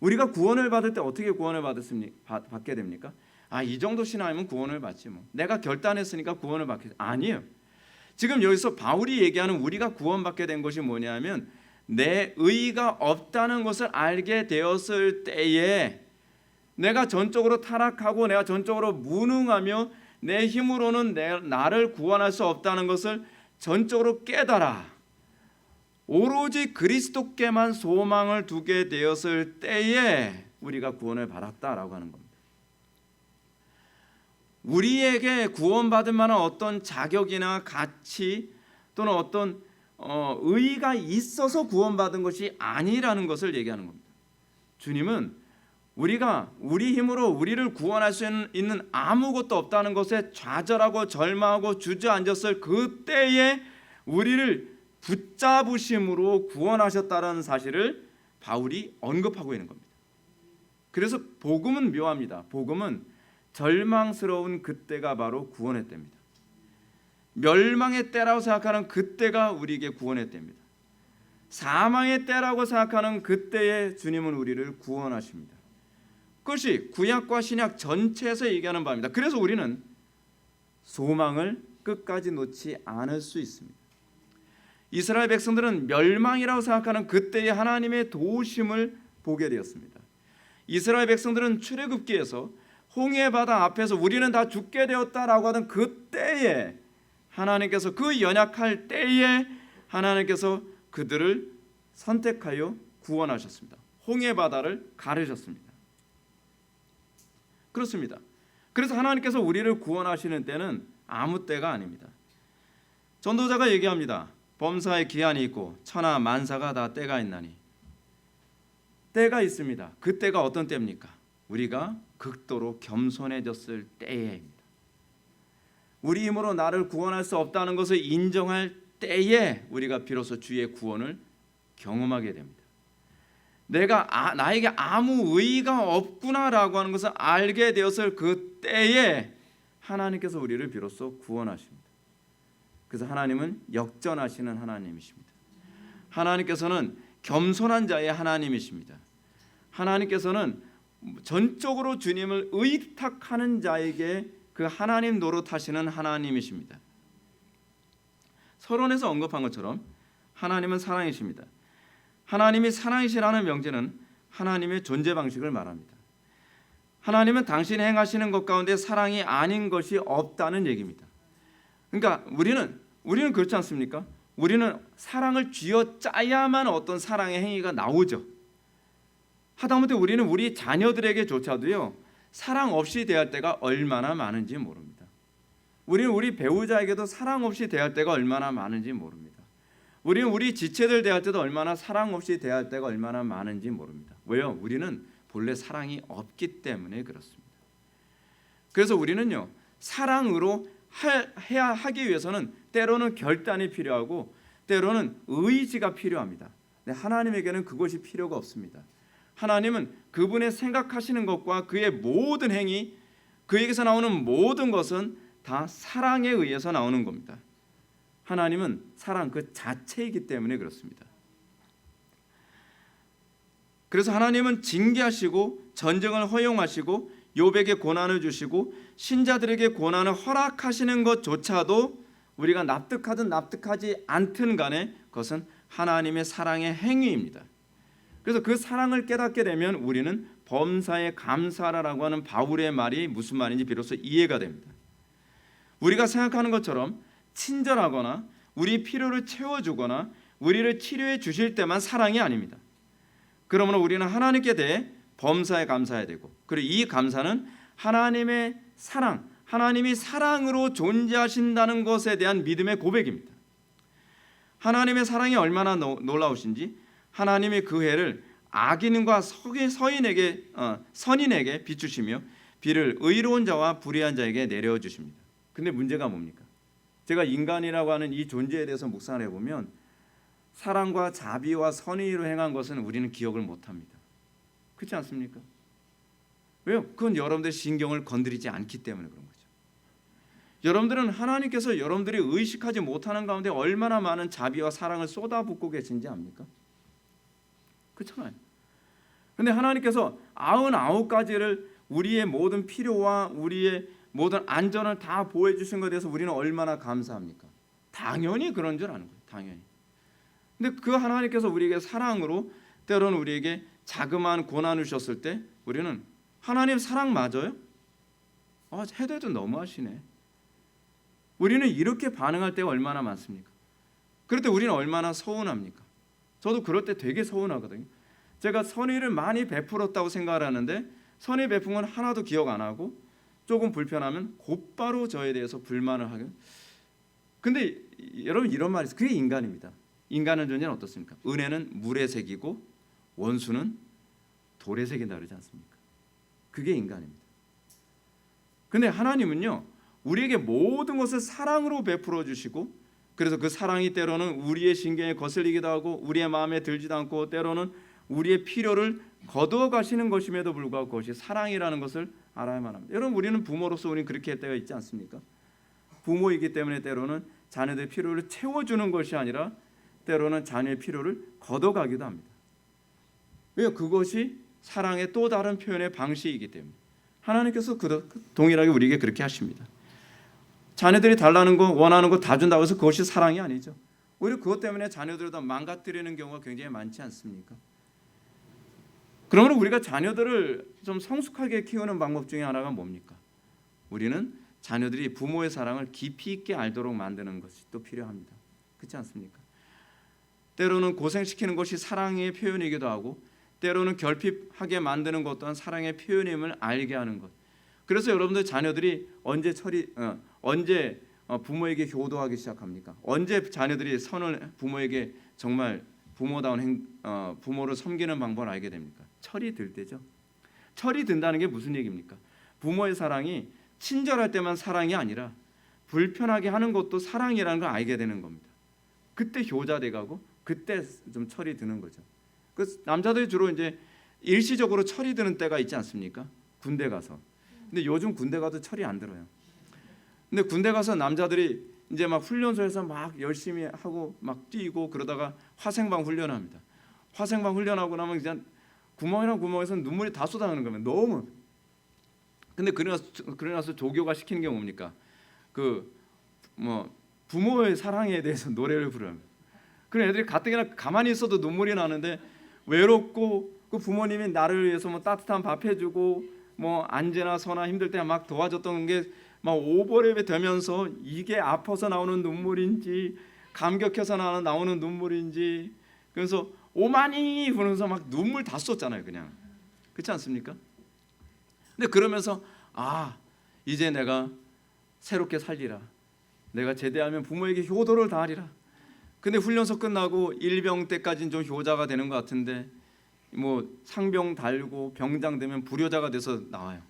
우리가 구원을 받을 때 어떻게 구원을 받게 됩니까? 이 정도 신앙이면 구원을 받지 뭐. 내가 결단했으니까 구원을 받게. 아니에요. 지금 여기서 바울이 얘기하는 우리가 구원받게 된 것이 뭐냐면 내 의가 없다는 것을 알게 되었을 때에 내가 전적으로 타락하고 내가 전적으로 무능하며 내 힘으로는 나를 구원할 수 없다는 것을 전적으로 깨달아 오로지 그리스도께만 소망을 두게 되었을 때에 우리가 구원을 받았다라고 하는 겁니다. 우리에게 구원받을 만한 어떤 자격이나 가치 또는 어떤 의의가 있어서 구원받은 것이 아니라는 것을 얘기하는 겁니다. 주님은 우리가 우리 힘으로 우리를 구원할 수 있는 아무것도 없다는 것에 좌절하고 절망하고 주저앉았을 그때에 우리를 붙잡으심으로 구원하셨다는 사실을 바울이 언급하고 있는 겁니다. 그래서 복음은 묘합니다. 복음은 절망스러운 그때가 바로 구원의 때입니다. 멸망의 때라고 생각하는 그때가 우리에게 구원의 때입니다. 사망의 때라고 생각하는 그때에 주님은 우리를 구원하십니다. 그것이 구약과 신약 전체에서 얘기하는 바입니다. 그래서 우리는 소망을 끝까지 놓지 않을 수 있습니다. 이스라엘 백성들은 멸망이라고 생각하는 그때의 하나님의 도우심을 보게 되었습니다. 이스라엘 백성들은 출애굽기에서 홍해 바다 앞에서 우리는 다 죽게 되었다라고 하던 그때에 하나님께서 그 연약할 때에 하나님께서 그들을 선택하여 구원하셨습니다. 홍해 바다를 가르셨습니다. 그렇습니다. 그래서 하나님께서 우리를 구원하시는 때는 아무 때가 아닙니다. 전도자가 얘기합니다. 범사에 기한이 있고 천하 만사가 다 때가 있나니. 때가 있습니다. 그 때가 어떤 때입니까? 우리가 극도로 겸손해졌을 때에입니다. 우리 힘으로 나를 구원할 수 없다는 것을 인정할 때에 우리가 비로소 주의 구원을 경험하게 됩니다. 나에게 아무 의의가 없구나라고 하는 것을 알게 되었을 그 때에 하나님께서 우리를 비로소 구원하십니다. 그래서 하나님은 역전하시는 하나님이십니다. 하나님께서는 겸손한 자의 하나님이십니다. 하나님께서는 전적으로 주님을 의탁하는 자에게 그 하나님 노릇하시는 하나님이십니다. 서론에서 언급한 것처럼 하나님은 사랑이십니다. 하나님이 사랑이시라는 명제는 하나님의 존재 방식을 말합니다. 하나님은 당신이 행하시는 것 가운데 사랑이 아닌 것이 없다는 얘기입니다. 그러니까 우리는 그렇지 않습니까? 우리는 사랑을 쥐어짜야만 어떤 사랑의 행위가 나오죠. 하다못해 우리는 우리 자녀들에게조차도요, 사랑 없이 대할 때가 얼마나 많은지 모릅니다. 우리는 우리 배우자에게도 사랑 없이 대할 때가 얼마나 많은지 모릅니다. 우리는 우리 지체들 대할 때도 얼마나 사랑 없이 대할 때가 얼마나 많은지 모릅니다. 왜요? 우리는 본래 사랑이 없기 때문에 그렇습니다. 그래서 우리는요, 사랑으로 하기 위해서는 때로는 결단이 필요하고 때로는 의지가 필요합니다. 근데 하나님에게는 그것이 필요가 없습니다. 하나님은 그분의 생각하시는 것과 그의 모든 행위, 그에게서 나오는 모든 것은 다 사랑에 의해서 나오는 겁니다. 하나님은 사랑 그 자체이기 때문에 그렇습니다. 그래서 하나님은 징계하시고 전쟁을 허용하시고 욥에게 고난을 주시고 신자들에게 고난을 허락하시는 것조차도 우리가 납득하든 납득하지 않든 간에 그것은 하나님의 사랑의 행위입니다. 그래서 그 사랑을 깨닫게 되면 우리는 범사에 감사하라고 하는 바울의 말이 무슨 말인지 비로소 이해가 됩니다. 우리가 생각하는 것처럼 친절하거나 우리 필요를 채워주거나 우리를 치료해 주실 때만 사랑이 아닙니다. 그러므로 우리는 하나님께 대해 범사에 감사해야 되고, 그리고 이 감사는 하나님의 사랑, 하나님이 사랑으로 존재하신다는 것에 대한 믿음의 고백입니다. 하나님의 사랑이 얼마나 놀라우신지 하나님이 그 해를 악인과 선인에게 비추시며 비를 의로운 자와 불의한 자에게 내려 주십니다. 근데 문제가 뭡니까? 제가 인간이라고 하는 이 존재에 대해서 묵상을 해보면 사랑과 자비와 선의로 행한 것은 우리는 기억을 못합니다. 그렇지 않습니까? 왜요? 그건 여러분들의 신경을 건드리지 않기 때문에 그런 거죠. 여러분들은 하나님께서 여러분들이 의식하지 못하는 가운데 얼마나 많은 자비와 사랑을 쏟아붓고 계신지 압니까? 그렇잖아요. 근데 하나님께서 99가지를 우리의 모든 필요와 우리의 모든 안전을 다 보호해 주신 것에 대해서 우리는 얼마나 감사합니까? 당연히 그런 줄 아는 거예요. 당연히. 근데 그 하나님께서 우리에게 사랑으로 때로는 우리에게 자그마한 고난을 주셨을 때 우리는 하나님 사랑 맞아요? 해도 해도 너무하시네. 우리는 이렇게 반응할 때가 얼마나 많습니까? 그럴 때 우리는 얼마나 서운합니까? 저도 그럴 때 되게 서운하거든요. 제가 선의를 많이 베풀었다고 생각을 하는데 선의 베푼 건 하나도 기억 안 하고 조금 불편하면 곧바로 저에 대해서 불만을 하게. 근데 여러분 이런 말이 있어요. 그게 인간입니다. 인간의 존재는 어떻습니까? 은혜는 물에 새기고 원수는 돌에 새긴다 그러지 않습니까? 그게 인간입니다. 근데 하나님은요, 우리에게 모든 것을 사랑으로 베풀어 주시고, 그래서 그 사랑이 때로는 우리의 신경에 거슬리기도 하고 우리의 마음에 들지도 않고 때로는 우리의 필요를 거두어 가시는 것임에도 불구하고 그것이 사랑이라는 것을 알아야만 합니다. 여러분, 우리는 부모로서 우리는 그렇게 할 때가 있지 않습니까? 부모이기 때문에 때로는 자녀들의 필요를 채워주는 것이 아니라 때로는 자녀의 필요를 걷어가기도 합니다. 왜요? 그것이 사랑의 또 다른 표현의 방식이기 때문에 하나님께서 동일하게 우리에게 그렇게 하십니다. 자녀들이 달라는 거, 원하는 거 다 준다고 해서 그것이 사랑이 아니죠. 오히려 그것 때문에 자녀들을 다 망가뜨리는 경우가 굉장히 많지 않습니까? 그러므로 우리가 자녀들을 좀 성숙하게 키우는 방법 중에 하나가 뭡니까? 우리는 자녀들이 부모의 사랑을 깊이 있게 알도록 만드는 것이 또 필요합니다. 그렇지 않습니까? 때로는 고생시키는 것이 사랑의 표현이기도 하고 때로는 결핍하게 만드는 것 또한 사랑의 표현임을 알게 하는 것. 그래서 여러분들 자녀들이 언제 부모에게 효도하기 시작합니까? 언제 자녀들이 선을 부모에게 정말 부모를 섬기는 방법을 알게 됩니까? 철이 들 때죠. 철이 든다는 게 무슨 얘기입니까? 부모의 사랑이 친절할 때만 사랑이 아니라 불편하게 하는 것도 사랑이라는 걸 알게 되는 겁니다. 그때 효자 돼가고 그때 좀 철이 드는 거죠. 그 남자들이 주로 이제 일시적으로 철이 드는 때가 있지 않습니까? 군대 가서. 근데 요즘 군대 가도 철이 안 들어요. 근데 군대 가서 남자들이 이제 막 훈련소에서 막 열심히 하고 막 뛰고 그러다가 화생방 훈련합니다. 화생방 훈련하고 나면 그냥 구멍이랑 구멍에서 눈물이 다 쏟아나는 거면 너무. 근데 그러나서 조교가 시키는 게 뭡니까? 부모의 사랑에 대해서 노래를 부르는. 그런 애들이 가뜩이나 가만히 있어도 눈물이 나는데 외롭고 그 부모님이 나를 위해서 뭐 따뜻한 밥 해주고 뭐 앉거나 서나 힘들 때 막 도와줬던 게 막 오버랩이 되면서 이게 아파서 나오는 눈물인지 감격해서 나오는 눈물인지 그래서 오만이 부르면서 막 눈물 다 쏟잖아요. 그냥 그렇지 않습니까? 근데 그러면서 이제 내가 새롭게 살리라. 내가 제대하면 부모에게 효도를 다하리라. 근데 훈련소 끝나고 일병 때까지는 좀 효자가 되는 것 같은데 뭐 상병 달고 병장 되면 불효자가 돼서 나와요.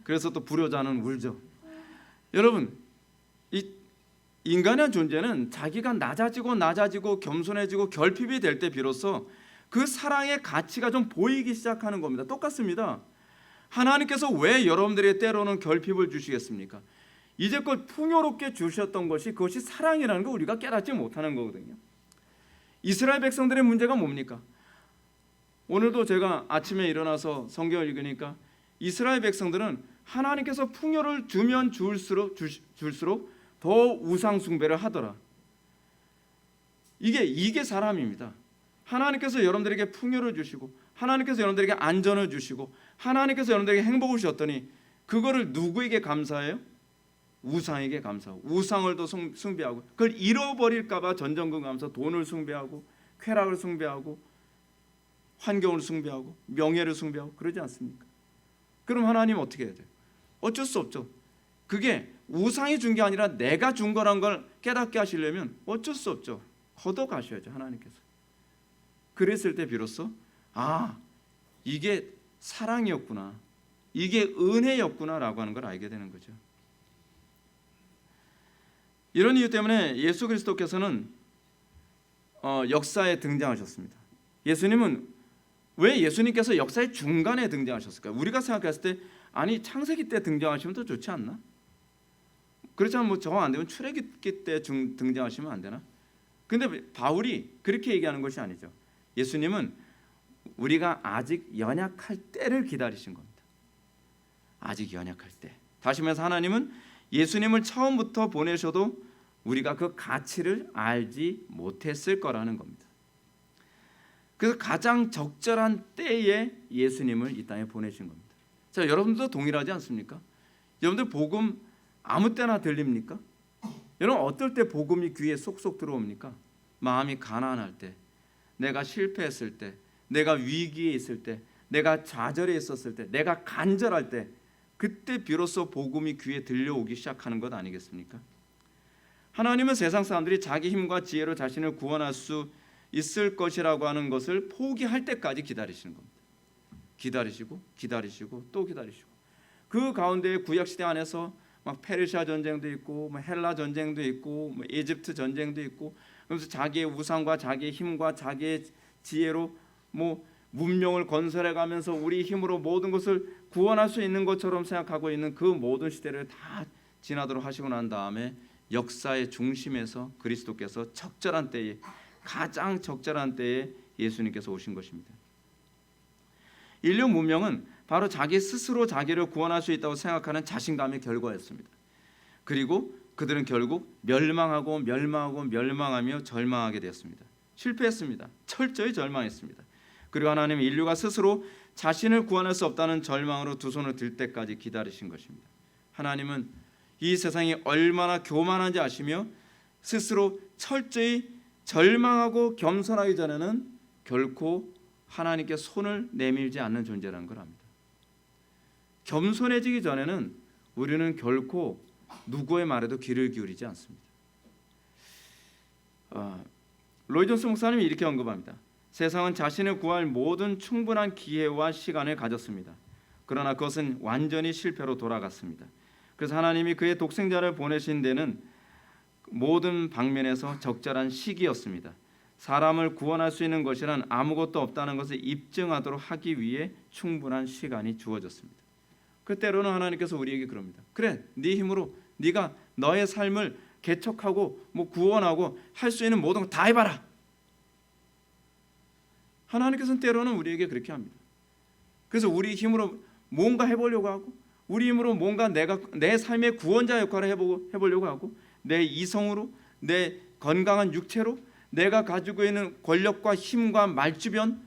그래서 또 불효자는 울죠. 여러분, 이 인간의 존재는 자기가 낮아지고 겸손해지고 결핍이 될 때 비로소 그 사랑의 가치가 좀 보이기 시작하는 겁니다. 똑같습니다. 하나님께서 왜 여러분들에게 때로는 결핍을 주시겠습니까? 이제껏 풍요롭게 주셨던 것이 그것이 사랑이라는 거 우리가 깨닫지 못하는 거거든요. 이스라엘 백성들의 문제가 뭡니까? 오늘도 제가 아침에 일어나서 성경을 읽으니까 이스라엘 백성들은 하나님께서 풍요를 주면 줄수록 더 우상 숭배를 하더라. 이게 사람입니다. 하나님께서 여러분들에게 풍요를 주시고 하나님께서 여러분들에게 안전을 주시고 하나님께서 여러분들에게 행복을 주셨더니 그거를 누구에게 감사해요? 우상에게 감사하고 우상을 더 숭배하고 그걸 잃어버릴까 봐 전전긍긍 하면서 돈을 숭배하고 쾌락을 숭배하고 환경을 숭배하고 명예를 숭배하고 그러지 않습니까? 그럼 하나님 어떻게 해야 돼요? 어쩔 수 없죠. 그게 우상이 준 게 아니라 내가 준 거란 걸 깨닫게 하시려면 어쩔 수 없죠. 걷어가셔야죠. 하나님께서. 그랬을 때 비로소 이게 사랑이었구나. 이게 은혜였구나라고 하는 걸 알게 되는 거죠. 이런 이유 때문에 예수 그리스도께서는 역사에 등장하셨습니다. 예수님은 왜 예수님께서 역사의 중간에 등장하셨을까요? 우리가 생각했을 때 창세기 때 등장하시면 더 좋지 않나? 그렇지만 뭐 정 안 되면 출애굽기 때 등장하시면 안 되나? 근데 바울이 그렇게 얘기하는 것이 아니죠. 예수님은 우리가 아직 연약할 때를 기다리신 겁니다. 아직 연약할 때. 다시 말해서 하나님은 예수님을 처음부터 보내셔도 우리가 그 가치를 알지 못했을 거라는 겁니다. 그래서 가장 적절한 때에 예수님을 이 땅에 보내신 겁니다. 자, 여러분들도 동일하지 않습니까? 여러분들 복음 아무 때나 들립니까? 여러분 어떨 때 복음이 귀에 쏙쏙 들어옵니까? 마음이 가난할 때, 내가 실패했을 때, 내가 위기에 있을 때, 내가 좌절에 있었을 때, 내가 간절할 때, 그때 비로소 복음이 귀에 들려오기 시작하는 것 아니겠습니까? 하나님은 세상 사람들이 자기 힘과 지혜로 자신을 구원할 수 있을 것이라고 하는 것을 포기할 때까지 기다리시는 겁니다. 기다리시고 또 기다리시고 그 가운데 구약시대 안에서 막 페르시아 전쟁도 있고 뭐 헬라 전쟁도 있고 뭐 이집트 전쟁도 있고 그러면서 자기의 우상과 자기의 힘과 자기의 지혜로 뭐 문명을 건설해 가면서 우리 힘으로 모든 것을 구원할 수 있는 것처럼 생각하고 있는 그 모든 시대를 다 지나도록 하시고 난 다음에 역사의 중심에서 그리스도께서 적절한 때에 가장 적절한 때에 예수님께서 오신 것입니다. 인류 문명은 바로 자기 스스로 자기를 구원할 수 있다고 생각하는 자신감의 결과였습니다. 그리고 그들은 결국 멸망하며 절망하게 되었습니다. 실패했습니다. 철저히 절망했습니다. 그리고 하나님은 인류가 스스로 자신을 구원할 수 없다는 절망으로 두 손을 들 때까지 기다리신 것입니다. 하나님은 이 세상이 얼마나 교만한지 아시며 스스로 철저히 절망하고 겸손하기 전에는 결코 하나님께 손을 내밀지 않는 존재라는 걸 압니다. 겸손해지기 전에는 우리는 결코 누구의 말에도 귀를 기울이지 않습니다. 로이 존스 목사님이 이렇게 언급합니다. 세상은 자신을 구할 모든 충분한 기회와 시간을 가졌습니다. 그러나 그것은 완전히 실패로 돌아갔습니다. 그래서 하나님이 그의 독생자를 보내신 데는 모든 방면에서 적절한 시기였습니다. 사람을 구원할 수 있는 것이란 아무것도 없다는 것을 입증하도록 하기 위해 충분한 시간이 주어졌습니다. 그 때로는 하나님께서 우리에게 그럽니다. 그래, 네 힘으로 네가 너의 삶을 개척하고 구원하고 할 수 있는 모든 거 다 해봐라. 하나님께서는 때로는 우리에게 그렇게 합니다. 그래서 우리 힘으로 뭔가 해보려고 하고, 우리 힘으로 뭔가 내 삶의 구원자 역할을 해보려고 하고, 내 이성으로, 내 건강한 육체로, 내가 가지고 있는 권력과 힘과 말주변,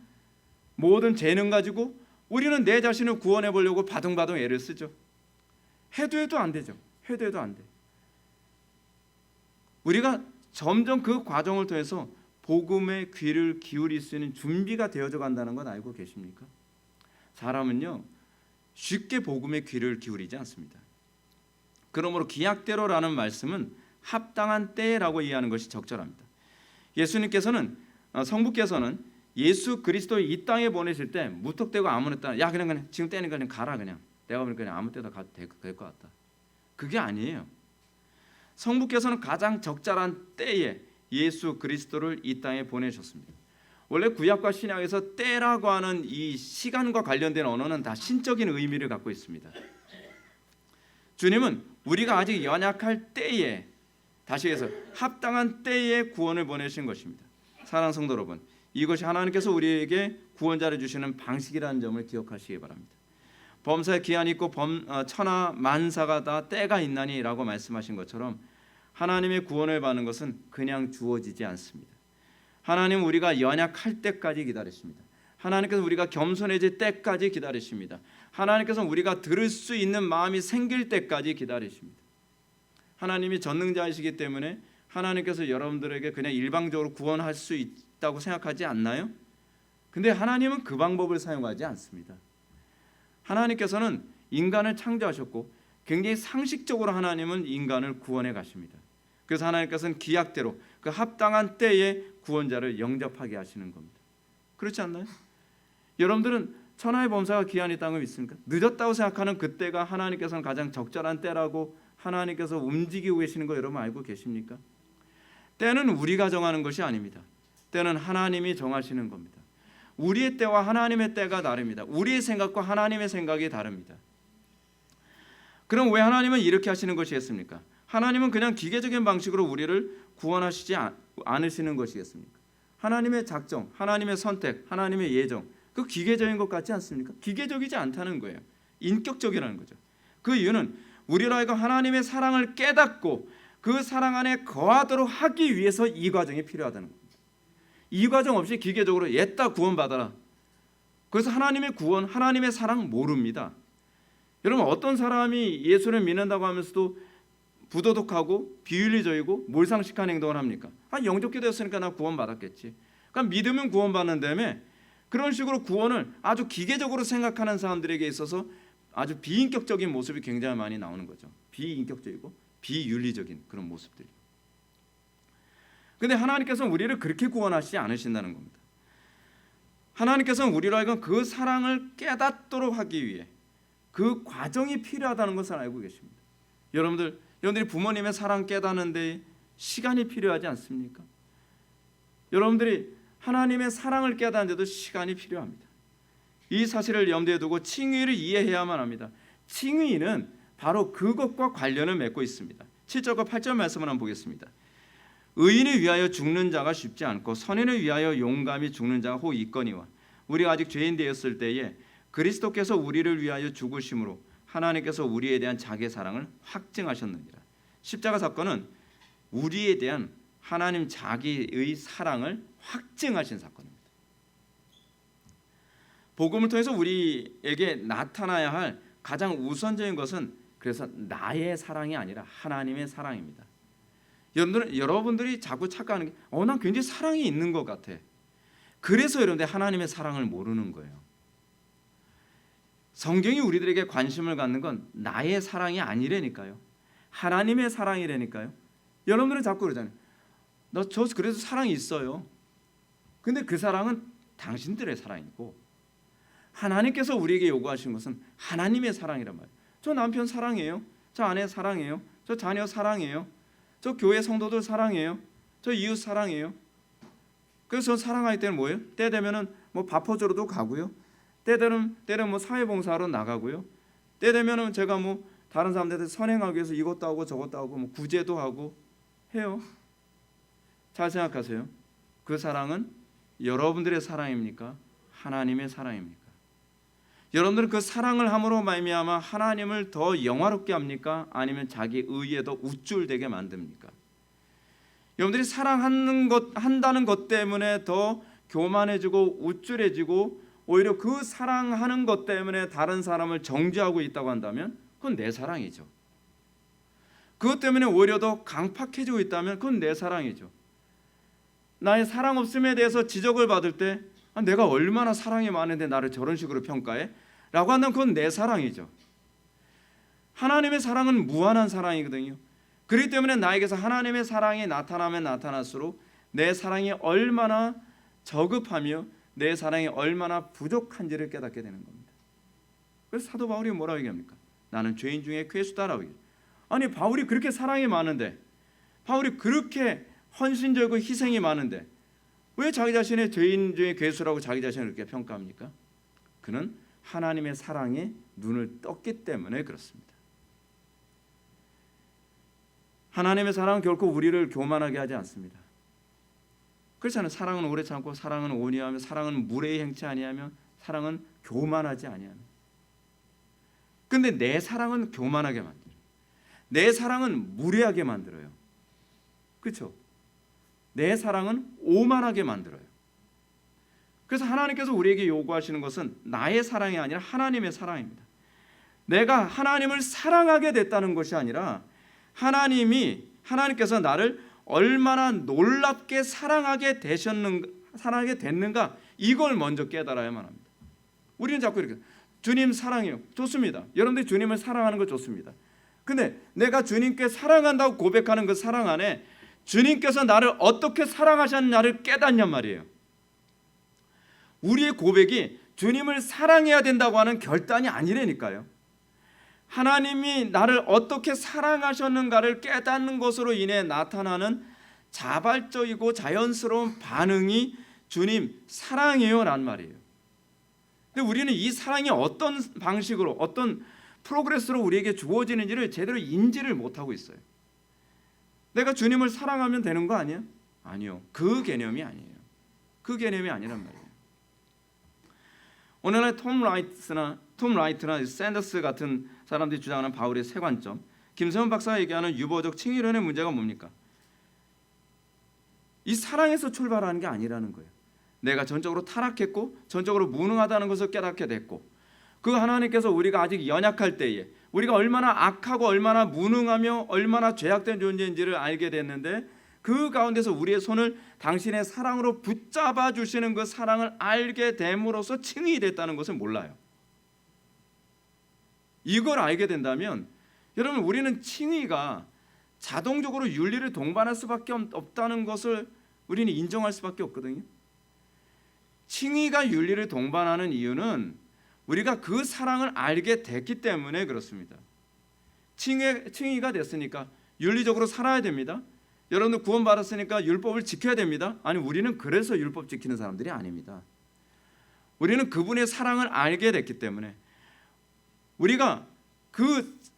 모든 재능 가지고 우리는 내 자신을 구원해 보려고 바둥바둥 애를 쓰죠. 해도 안 되죠. 해도 안 돼. 우리가 점점 그 과정을 통해서 복음의 귀를 기울일 수 있는 준비가 되어져 간다는 건 알고 계십니까? 사람은요, 쉽게 복음의 귀를 기울이지 않습니다. 그러므로 기약대로라는 말씀은 합당한 때라고 이해하는 것이 적절합니다. 예수님께서는 성부께서는 예수 그리스도를 이 땅에 보내실 때 무턱대고 아무나 때나 야 그냥 지금 때니까 그냥 가라, 그냥 내가 보니까 그냥 아무 때나 가도 될 것 같다. 그게 아니에요. 성부께서는 가장 적절한 때에 예수 그리스도를 이 땅에 보내셨습니다. 원래 구약과 신약에서 때라고 하는 이 시간과 관련된 언어는 다 신적인 의미를 갖고 있습니다. 주님은 우리가 아직 연약할 때에, 다시 해서 합당한 때에 구원을 보내신 것입니다. 사랑하는 성도 여러분, 이것이 하나님께서 우리에게 구원자를 주시는 방식이라는 점을 기억하시기 바랍니다. 범사에 기한이 있고 천하 만사가 다 때가 있나니라고 말씀하신 것처럼 하나님의 구원을 받는 것은 그냥 주어지지 않습니다. 하나님은 우리가 연약할 때까지 기다리십니다. 하나님께서 우리가 겸손해질 때까지 기다리십니다. 하나님께서 우리가 들을 수 있는 마음이 생길 때까지 기다리십니다. 하나님이 전능자이시기 때문에 하나님께서 여러분들에게 그냥 일방적으로 구원할 수 있다고 생각하지 않나요? 근데 하나님은 그 방법을 사용하지 않습니다. 하나님께서는 인간을 창조하셨고 굉장히 상식적으로 하나님은 인간을 구원해 가십니다. 그래서 하나님께서는 기약대로 그 합당한 때에 구원자를 영접하게 하시는 겁니다. 그렇지 않나요? 여러분들은 천하의 범사가 기한이 있다는 걸 믿습니까? 늦었다고 생각하는 그때가 하나님께서는 가장 적절한 때라고 하나님께서 움직이고 계시는 거 여러분 알고 계십니까? 때는 우리가 정하는 것이 아닙니다. 때는 하나님이 정하시는 겁니다. 우리의 때와 하나님의 때가 다릅니다. 우리의 생각과 하나님의 생각이 다릅니다. 그럼 왜 하나님은 이렇게 하시는 것이겠습니까? 하나님은 그냥 기계적인 방식으로 우리를 구원하시지 않으시는 것이겠습니까? 하나님의 작정, 하나님의 선택, 하나님의 예정, 그 기계적인 것 같지 않습니까? 기계적이지 않다는 거예요. 인격적이라는 거죠. 그 이유는 우리로 하여금 하나님의 사랑을 깨닫고 그 사랑 안에 거하도록 하기 위해서 이 과정이 필요하다는 겁니다. 이 과정 없이 기계적으로 옛다 구원받아라. 그래서 하나님의 구원, 하나님의 사랑 모릅니다. 여러분, 어떤 사람이 예수를 믿는다고 하면서도 부도덕하고 비윤리적이고 몰상식한 행동을 합니까? 영접기 되었으니까 나 구원받았겠지. 그러니까 믿으면 구원받는다며 그런 식으로 구원을 아주 기계적으로 생각하는 사람들에게 있어서 아주 비인격적인 모습이 굉장히 많이 나오는 거죠. 비인격적이고 비윤리적인 그런 모습들이. 그런데 하나님께서는 우리를 그렇게 구원하시지 않으신다는 겁니다. 하나님께서는 우리로 하여금 그 사랑을 깨닫도록 하기 위해 그 과정이 필요하다는 것을 알고 계십니다. 여러분들이 부모님의 사랑 깨닫는데 시간이 필요하지 않습니까? 여러분들이 하나님의 사랑을 깨닫는데도 시간이 필요합니다. 이 사실을 염두에 두고 칭의를 이해해야만 합니다. 칭의는 바로 그것과 관련을 맺고 있습니다. 7절과 8절 말씀을 한번 보겠습니다. 의인을 위하여 죽는 자가 쉽지 않고 선인을 위하여 용감히 죽는 자가 혹 있거니와 우리가 아직 죄인 되었을 때에 그리스도께서 우리를 위하여 죽으심으로 하나님께서 우리에 대한 자기의 사랑을 확증하셨느니라. 십자가 사건은 우리에 대한 하나님 자기의 사랑을 확증하신 사건입니다. 복음을 통해서 우리에게 나타나야 할 가장 우선적인 것은 그래서 나의 사랑이 아니라 하나님의 사랑입니다. 여러분들이 자꾸 착각하는 게 난 굉장히 사랑이 있는 것 같아. 그래서 여러분들 하나님의 사랑을 모르는 거예요. 성경이 우리들에게 관심을 갖는 건 나의 사랑이 아니라니까요. 하나님의 사랑이라니까요. 여러분들은 자꾸 그러잖아요. 저 그래서 사랑이 있어요. 근데 그 사랑은 당신들의 사랑이고 하나님께서 우리에게 요구하신 것은 하나님의 사랑이란 말이에요. 저 남편 사랑해요. 저 아내 사랑해요. 저 자녀 사랑해요. 저 교회 성도들 사랑해요. 저 이웃 사랑해요. 그래서 사랑할 때는 뭐예요? 때 되면은 뭐 밥퍼주러도 가고요. 때 되면 뭐 사회봉사하러 나가고요. 때 되면은 제가 뭐 다른 사람들한테 선행하기 위해서 이것도 하고 저것도 하고 뭐 구제도 하고 해요. 잘 생각하세요. 그 사랑은 여러분들의 사랑입니까? 하나님의 사랑입니까? 여러분들은 그 사랑을 함으로 말미암아 하나님을 더 영화롭게 합니까? 아니면 자기 의에 더 우쭐되게 만듭니까? 여러분들이 한다는 것 때문에 더 교만해지고 우쭐해지고 오히려 그 사랑하는 것 때문에 다른 사람을 정죄하고 있다고 한다면 그건 내 사랑이죠. 그것 때문에 오히려 더 강팍해지고 있다면 그건 내 사랑이죠. 나의 사랑 없음에 대해서 지적을 받을 때 내가 얼마나 사랑이 많은데 나를 저런 식으로 평가해? 라고 한다면 그건 내 사랑이죠. 하나님의 사랑은 무한한 사랑이거든요. 그렇기 때문에 나에게서 하나님의 사랑이 나타나면 나타날수록 내 사랑이 얼마나 저급하며 내 사랑이 얼마나 부족한지를 깨닫게 되는 겁니다. 그래서 사도 바울이 뭐라고 얘기합니까? 나는 죄인 중에 괴수다라고 얘기해요. 아니 바울이 그렇게 사랑이 많은데, 바울이 그렇게 헌신적이고 희생이 많은데 왜 자기 자신의 죄인 중에 괴수라고 자기 자신을 그렇게 평가합니까? 그는 하나님의 사랑에 눈을 떴기 때문에 그렇습니다. 하나님의 사랑은 결코 우리를 교만하게 하지 않습니다. 그렇잖아요. 사랑은 오래 참고 사랑은 온유하며 사랑은 무례히 행치 아니하며 사랑은 교만하지 아니하며. 근데 내 사랑은 교만하게 만들어요. 내 사랑은 무례하게 만들어요. 그렇죠? 내 사랑은 오만하게 만들어요. 그래서 하나님께서 우리에게 요구하시는 것은 나의 사랑이 아니라 하나님의 사랑입니다. 내가 하나님을 사랑하게 됐다는 것이 아니라 하나님께서 나를 얼마나 놀랍게 사랑하게 됐는가, 이걸 먼저 깨달아야만 합니다. 우리는 자꾸 이렇게 주님 사랑해요. 좋습니다. 여러분들이 주님을 사랑하는 거 좋습니다. 근데 내가 주님께 사랑한다고 고백하는 그 사랑 안에 주님께서 나를 어떻게 사랑하셨냐를 깨닫냔 말이에요. 우리의 고백이 주님을 사랑해야 된다고 하는 결단이 아니라니까요. 하나님이 나를 어떻게 사랑하셨는가를 깨닫는 것으로 인해 나타나는 자발적이고 자연스러운 반응이 주님 사랑해요 란 말이에요. 근데 우리는 이 사랑이 어떤 방식으로 어떤 프로그레스로 우리에게 주어지는지를 제대로 인지를 못하고 있어요. 내가 주님을 사랑하면 되는 거 아니야? 아니요. 그 개념이 아니에요. 그 개념이 아니란 말이에요. 오늘날 톰 라이트나 샌더스 같은 사람들이 주장하는 바울의 세 관점, 김세훈 박사가 얘기하는 유보적 칭의론의 문제가 뭡니까? 이 사랑에서 출발하는 게 아니라는 거예요. 내가 전적으로 타락했고 전적으로 무능하다는 것을 깨닫게 됐고, 그 하나님께서 우리가 아직 연약할 때에 우리가 얼마나 악하고 얼마나 무능하며 얼마나 죄악된 존재인지를 알게 됐는데, 그 가운데서 우리의 손을 당신의 사랑으로 붙잡아 주시는 그 사랑을 알게 됨으로써 칭의이 됐다는 것을 몰라요. 이걸 알게 된다면 여러분, 우리는 칭의가 자동적으로 윤리를 동반할 수밖에 없다는 것을 우리는 인정할 수밖에 없거든요. 칭의가 윤리를 동반하는 이유는 우리가 그 사랑을 알게 됐기 때문에 그렇습니다. 칭의가 됐으니까 윤리적으로 살아야 됩니다. 여러분들 구원받았으니까 율법을 지켜야 됩니다. 아니, 우리는 그래서 율법 지키는 사람들이 아닙니다. 우리는 그분의 사랑을 알게 됐기 때문에, 우리가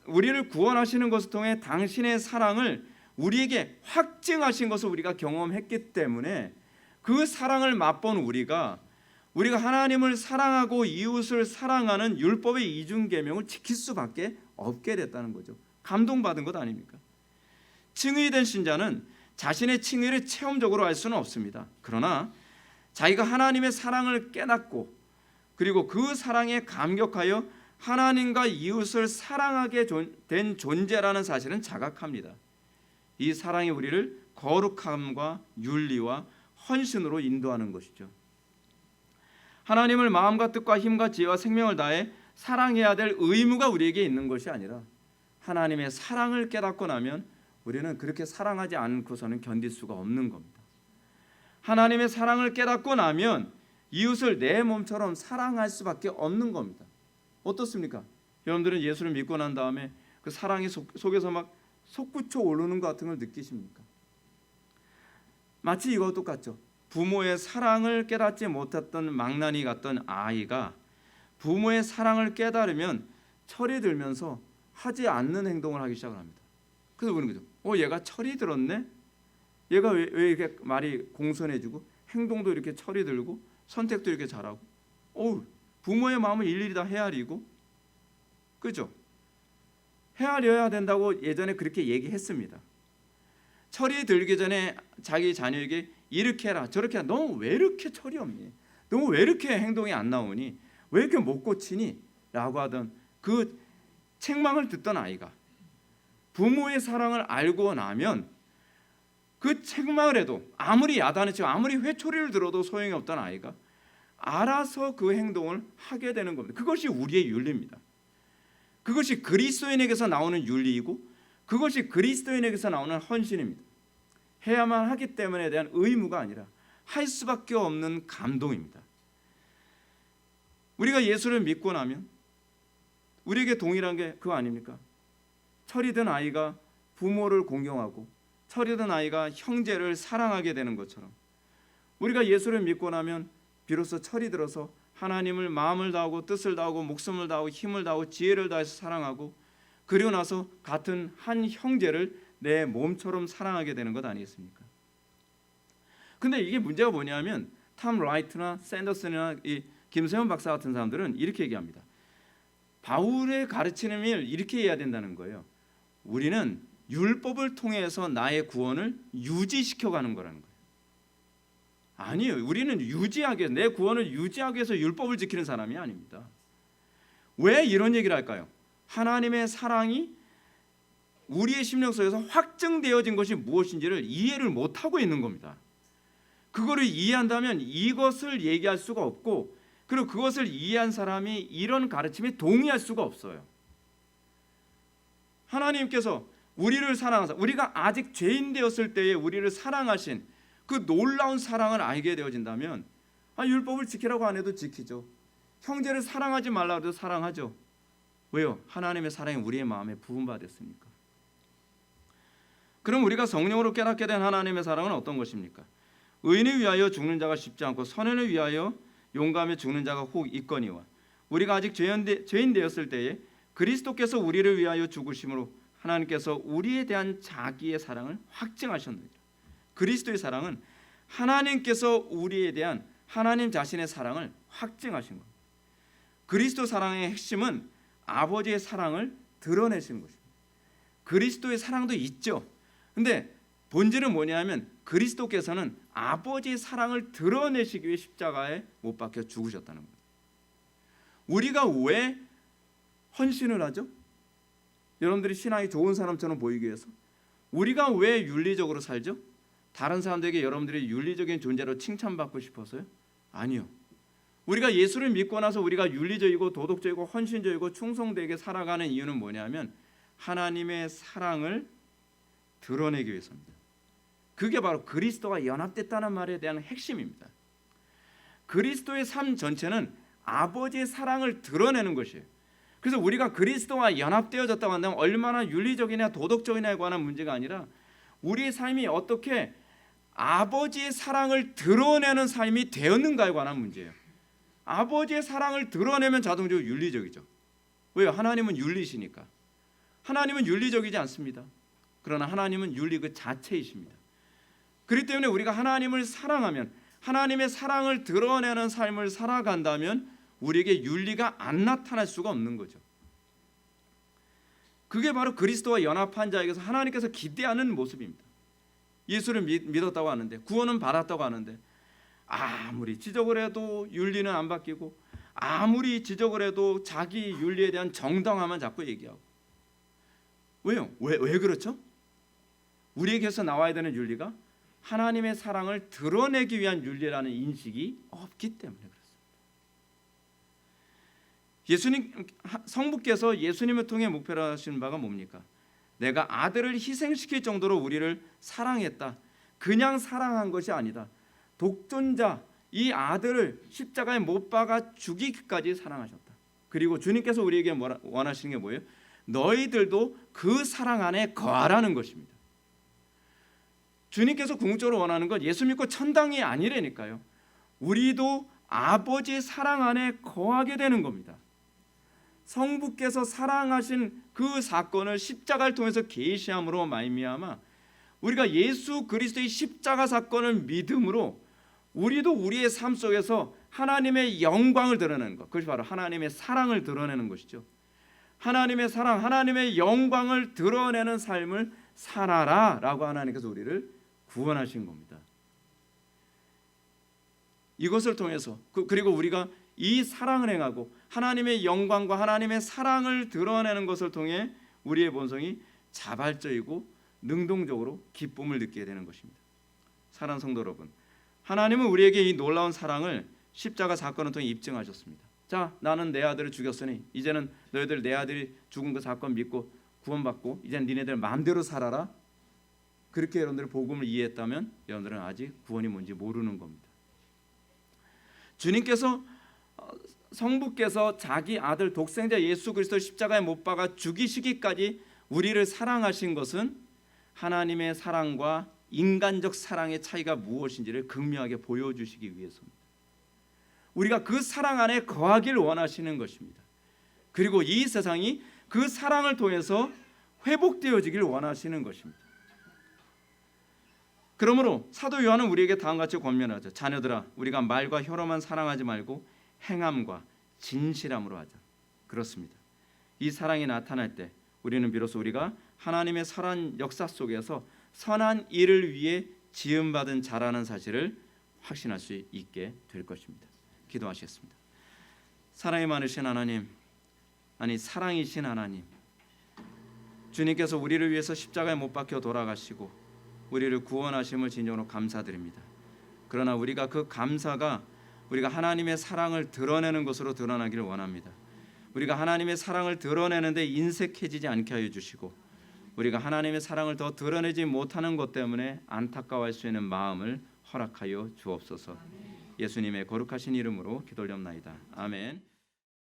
우리를 구원하시는 것을 통해 당신의 사랑을 우리에게 확증하신 것을 우리가 경험했기 때문에, 그 사랑을 맛본 우리가 하나님을 사랑하고 이웃을 사랑하는 율법의 이중계명을 지킬 수밖에 없게 됐다는 거죠. 감동받은 것 아닙니까? 칭의된 신자는 자신의 칭의를 체험적으로 알 수는 없습니다. 그러나 자기가 하나님의 사랑을 깨닫고 그리고 그 사랑에 감격하여 하나님과 이웃을 사랑하게 된 존재라는 사실은 자각합니다. 이 사랑이 우리를 거룩함과 윤리와 헌신으로 인도하는 것이죠. 하나님을 마음과 뜻과 힘과 지혜와 생명을 다해 사랑해야 될 의무가 우리에게 있는 것이 아니라 하나님의 사랑을 깨닫고 나면 우리는 그렇게 사랑하지 않고서는 견딜 수가 없는 겁니다. 하나님의 사랑을 깨닫고 나면 이웃을 내 몸처럼 사랑할 수밖에 없는 겁니다. 어떻습니까? 여러분들은 예수를 믿고 난 다음에 그 사랑이 속에서 막 솟구쳐 오르는 것 같은 걸 느끼십니까? 마치 이거 똑같죠. 부모의 사랑을 깨닫지 못했던 망나니 같던 아이가 부모의 사랑을 깨달으면 철이 들면서 하지 않는 행동을 하기 시작을 합니다. 그래서 보는 거죠. 얘가 철이 들었네? 얘가 왜 이렇게 말이 공손해지고 행동도 이렇게 철이 들고 선택도 이렇게 잘하고 부모의 마음을 일일이 다 헤아리고, 그죠? 헤아려야 된다고 예전에 그렇게 얘기했습니다. 철이 들기 전에 자기 자녀에게 이렇게 해라 저렇게 해라. 너 왜 이렇게 철이 없니? 너 왜 이렇게 행동이 안 나오니? 왜 이렇게 못 고치니? 라고 하던 그 책망을 듣던 아이가 부모의 사랑을 알고 나면 그 책망을 해도 아무리 야단을 치고 아무리 회초리를 들어도 소용이 없던 아이가 알아서 그 행동을 하게 되는 겁니다. 그것이 우리의 윤리입니다. 그것이 그리스도인에게서 나오는 윤리이고 그것이 그리스도인에게서 나오는 헌신입니다. 해야만 하기 때문에 대한 의무가 아니라 할 수밖에 없는 감동입니다. 우리가 예수를 믿고 나면 우리에게 동일한 게 그거 아닙니까? 철이 든 아이가 부모를 공경하고 철이 든 아이가 형제를 사랑하게 되는 것처럼 우리가 예수를 믿고 나면 비로소 철이 들어서 하나님을 마음을 다하고 뜻을 다하고 목숨을 다하고 힘을 다하고 지혜를 다해서 사랑하고 그리고 나서 같은 한 형제를 내 몸처럼 사랑하게 되는 것 아니겠습니까? 근데 이게 문제가 뭐냐면 탐 라이트나 샌더슨이나 이 김세현 박사 같은 사람들은 이렇게 얘기합니다. 바울의 가르치는 일 이렇게 해야 된다는 거예요. 우리는 율법을 통해서 나의 구원을 유지시켜가는 거라는 거예요. 아니에요. 우리는 유지하게 내 구원을 유지하기 위해서 율법을 지키는 사람이 아닙니다. 왜 이런 얘기를 할까요? 하나님의 사랑이 우리의 심령 속에서 확증되어진 것이 무엇인지를 이해를 못하고 있는 겁니다. 그거를 이해한다면 이것을 얘기할 수가 없고 그리고 그것을 이해한 사람이 이런 가르침에 동의할 수가 없어요. 하나님께서 우리를 사랑하사 우리가 아직 죄인 되었을 때에 우리를 사랑하신 그 놀라운 사랑을 알게 되어진다면 율법을 지키라고 안 해도 지키죠. 형제를 사랑하지 말라고 해도 사랑하죠. 왜요? 하나님의 사랑이 우리의 마음에 부음받았으니까. 그럼 우리가 성령으로 깨닫게 된 하나님의 사랑은 어떤 것입니까? 의인을 위하여 죽는 자가 쉽지 않고 선인을 위하여 용감히 죽는 자가 혹 있거니와 우리가 아직 죄인 되었을 때에 그리스도께서 우리를 위하여 죽으심으로 하나님께서 우리에 대한 자기의 사랑을 확증하셨느니라. 그리스도의 사랑은 하나님께서 우리에 대한 하나님 자신의 사랑을 확증하신 겁니다. 그리스도 사랑의 핵심은 아버지의 사랑을 드러내시는 것입니다. 그리스도의 사랑도 있죠. 근데 본질은 뭐냐면 그리스도께서는 아버지의 사랑을 드러내시기 위해 십자가에 못 박혀 죽으셨다는 겁니다. 우리가 왜 헌신을 하죠? 여러분들이 신앙이 좋은 사람처럼 보이기 위해서. 우리가 왜 윤리적으로 살죠? 다른 사람들에게 여러분들이 윤리적인 존재로 칭찬받고 싶어서요? 아니요. 우리가 예수를 믿고 나서 우리가 윤리적이고 도덕적이고 헌신적이고 충성되게 살아가는 이유는 뭐냐면 하나님의 사랑을 드러내기 위해서입니다. 그게 바로 그리스도와 연합됐다는 말에 대한 핵심입니다. 그리스도의 삶 전체는 아버지의 사랑을 드러내는 것이에요. 그래서 우리가 그리스도와 연합되어졌다고 한다면 얼마나 윤리적이냐 도덕적이냐에 관한 문제가 아니라 우리의 삶이 어떻게 아버지의 사랑을 드러내는 삶이 되었는가에 관한 문제예요. 아버지의 사랑을 드러내면 자동적으로 윤리적이죠. 왜요? 하나님은 윤리시니까. 하나님은 윤리적이지 않습니다. 그러나 하나님은 윤리 그 자체이십니다. 그렇기 때문에 우리가 하나님을 사랑하면 하나님의 사랑을 드러내는 삶을 살아간다면 우리에게 윤리가 안 나타날 수가 없는 거죠. 그게 바로 그리스도와 연합한 자에게서 하나님께서 기대하는 모습입니다. 예수를 믿었다고 하는데 구원은 받았다고 하는데 아무리 지적을 해도 윤리는 안 바뀌고 아무리 지적을 해도 자기 윤리에 대한 정당함만 자꾸 얘기하고. 왜요? 왜 그렇죠? 우리에게서 나와야 되는 윤리가 하나님의 사랑을 드러내기 위한 윤리라는 인식이 없기 때문에 그렇습니다. 성부께서 예수님을 통해 목표로 하신 바가 뭡니까? 내가 아들을 희생시킬 정도로 우리를 사랑했다. 그냥 사랑한 것이 아니다. 독존자 이 아들을 십자가에 못 박아 죽이기까지 사랑하셨다. 그리고 주님께서 우리에게 원하시는 게 뭐예요? 너희들도 그 사랑 안에 거하라는 것입니다. 주님께서 궁극적으로 원하는 건 예수 믿고 천당이 아니라니까요. 우리도 아버지의 사랑 안에 거하게 되는 겁니다. 성부께서 사랑하신 그 사건을 십자가를 통해서 계시함으로 말미암아 우리가 예수 그리스도의 십자가 사건을 믿음으로 우리도 우리의 삶 속에서 하나님의 영광을 드러내는 것, 그것이 바로 하나님의 사랑을 드러내는 것이죠. 하나님의 사랑, 하나님의 영광을 드러내는 삶을 살아라라고 하나님께서 우리를 구원하신 겁니다. 이것을 통해서 그리고 우리가 이 사랑을 행하고 하나님의 영광과 하나님의 사랑을 드러내는 것을 통해 우리의 본성이 자발적이고 능동적으로 기쁨을 느끼게 되는 것입니다. 사랑하는 성도 여러분, 하나님은 우리에게 이 놀라운 사랑을 십자가 사건을 통해 입증하셨습니다. 자, 나는 내 아들을 죽였으니 이제는 너희들 내 아들이 죽은 그 사건 믿고 구원받고 이제는 니네들 마음대로 살아라. 그렇게 여러분들이 복음을 이해했다면 여러분들은 아직 구원이 뭔지 모르는 겁니다. 주님께서 성부께서 자기 아들 독생자 예수 그리스도를 십자가에 못 박아 죽이시기까지 우리를 사랑하신 것은 하나님의 사랑과 인간적 사랑의 차이가 무엇인지를 극명하게 보여주시기 위해서입니다. 우리가 그 사랑 안에 거하길 원하시는 것입니다. 그리고 이 세상이 그 사랑을 통해서 회복되어지길 원하시는 것입니다. 그러므로 사도 요한은 우리에게 다음과 같이 권면하죠. 자녀들아, 우리가 말과 혀로만 사랑하지 말고 행함과 진실함으로 하자. 그렇습니다. 이 사랑이 나타날 때 우리는 비로소 우리가 하나님의 선한 역사 속에서 선한 일을 위해 지음받은 자라는 사실을 확신할 수 있게 될 것입니다. 기도하시겠습니다. 사랑이 많으신 하나님, 아니 사랑이신 하나님, 주님께서 우리를 위해서 십자가에 못 박혀 돌아가시고 우리를 구원하심을 진정으로 감사드립니다. 그러나 우리가 그 감사가 우리가 하나님의 사랑을 드러내는 것으로 드러나기를 원합니다. 우리가 하나님의 사랑을 드러내는데 인색해지지 않게 하여 주시고 우리가 하나님의 사랑을 더 드러내지 못하는 것 때문에 안타까워할 수 있는 마음을 허락하여 주옵소서. 예수님의 거룩하신 이름으로 기도드립나이다. 아멘.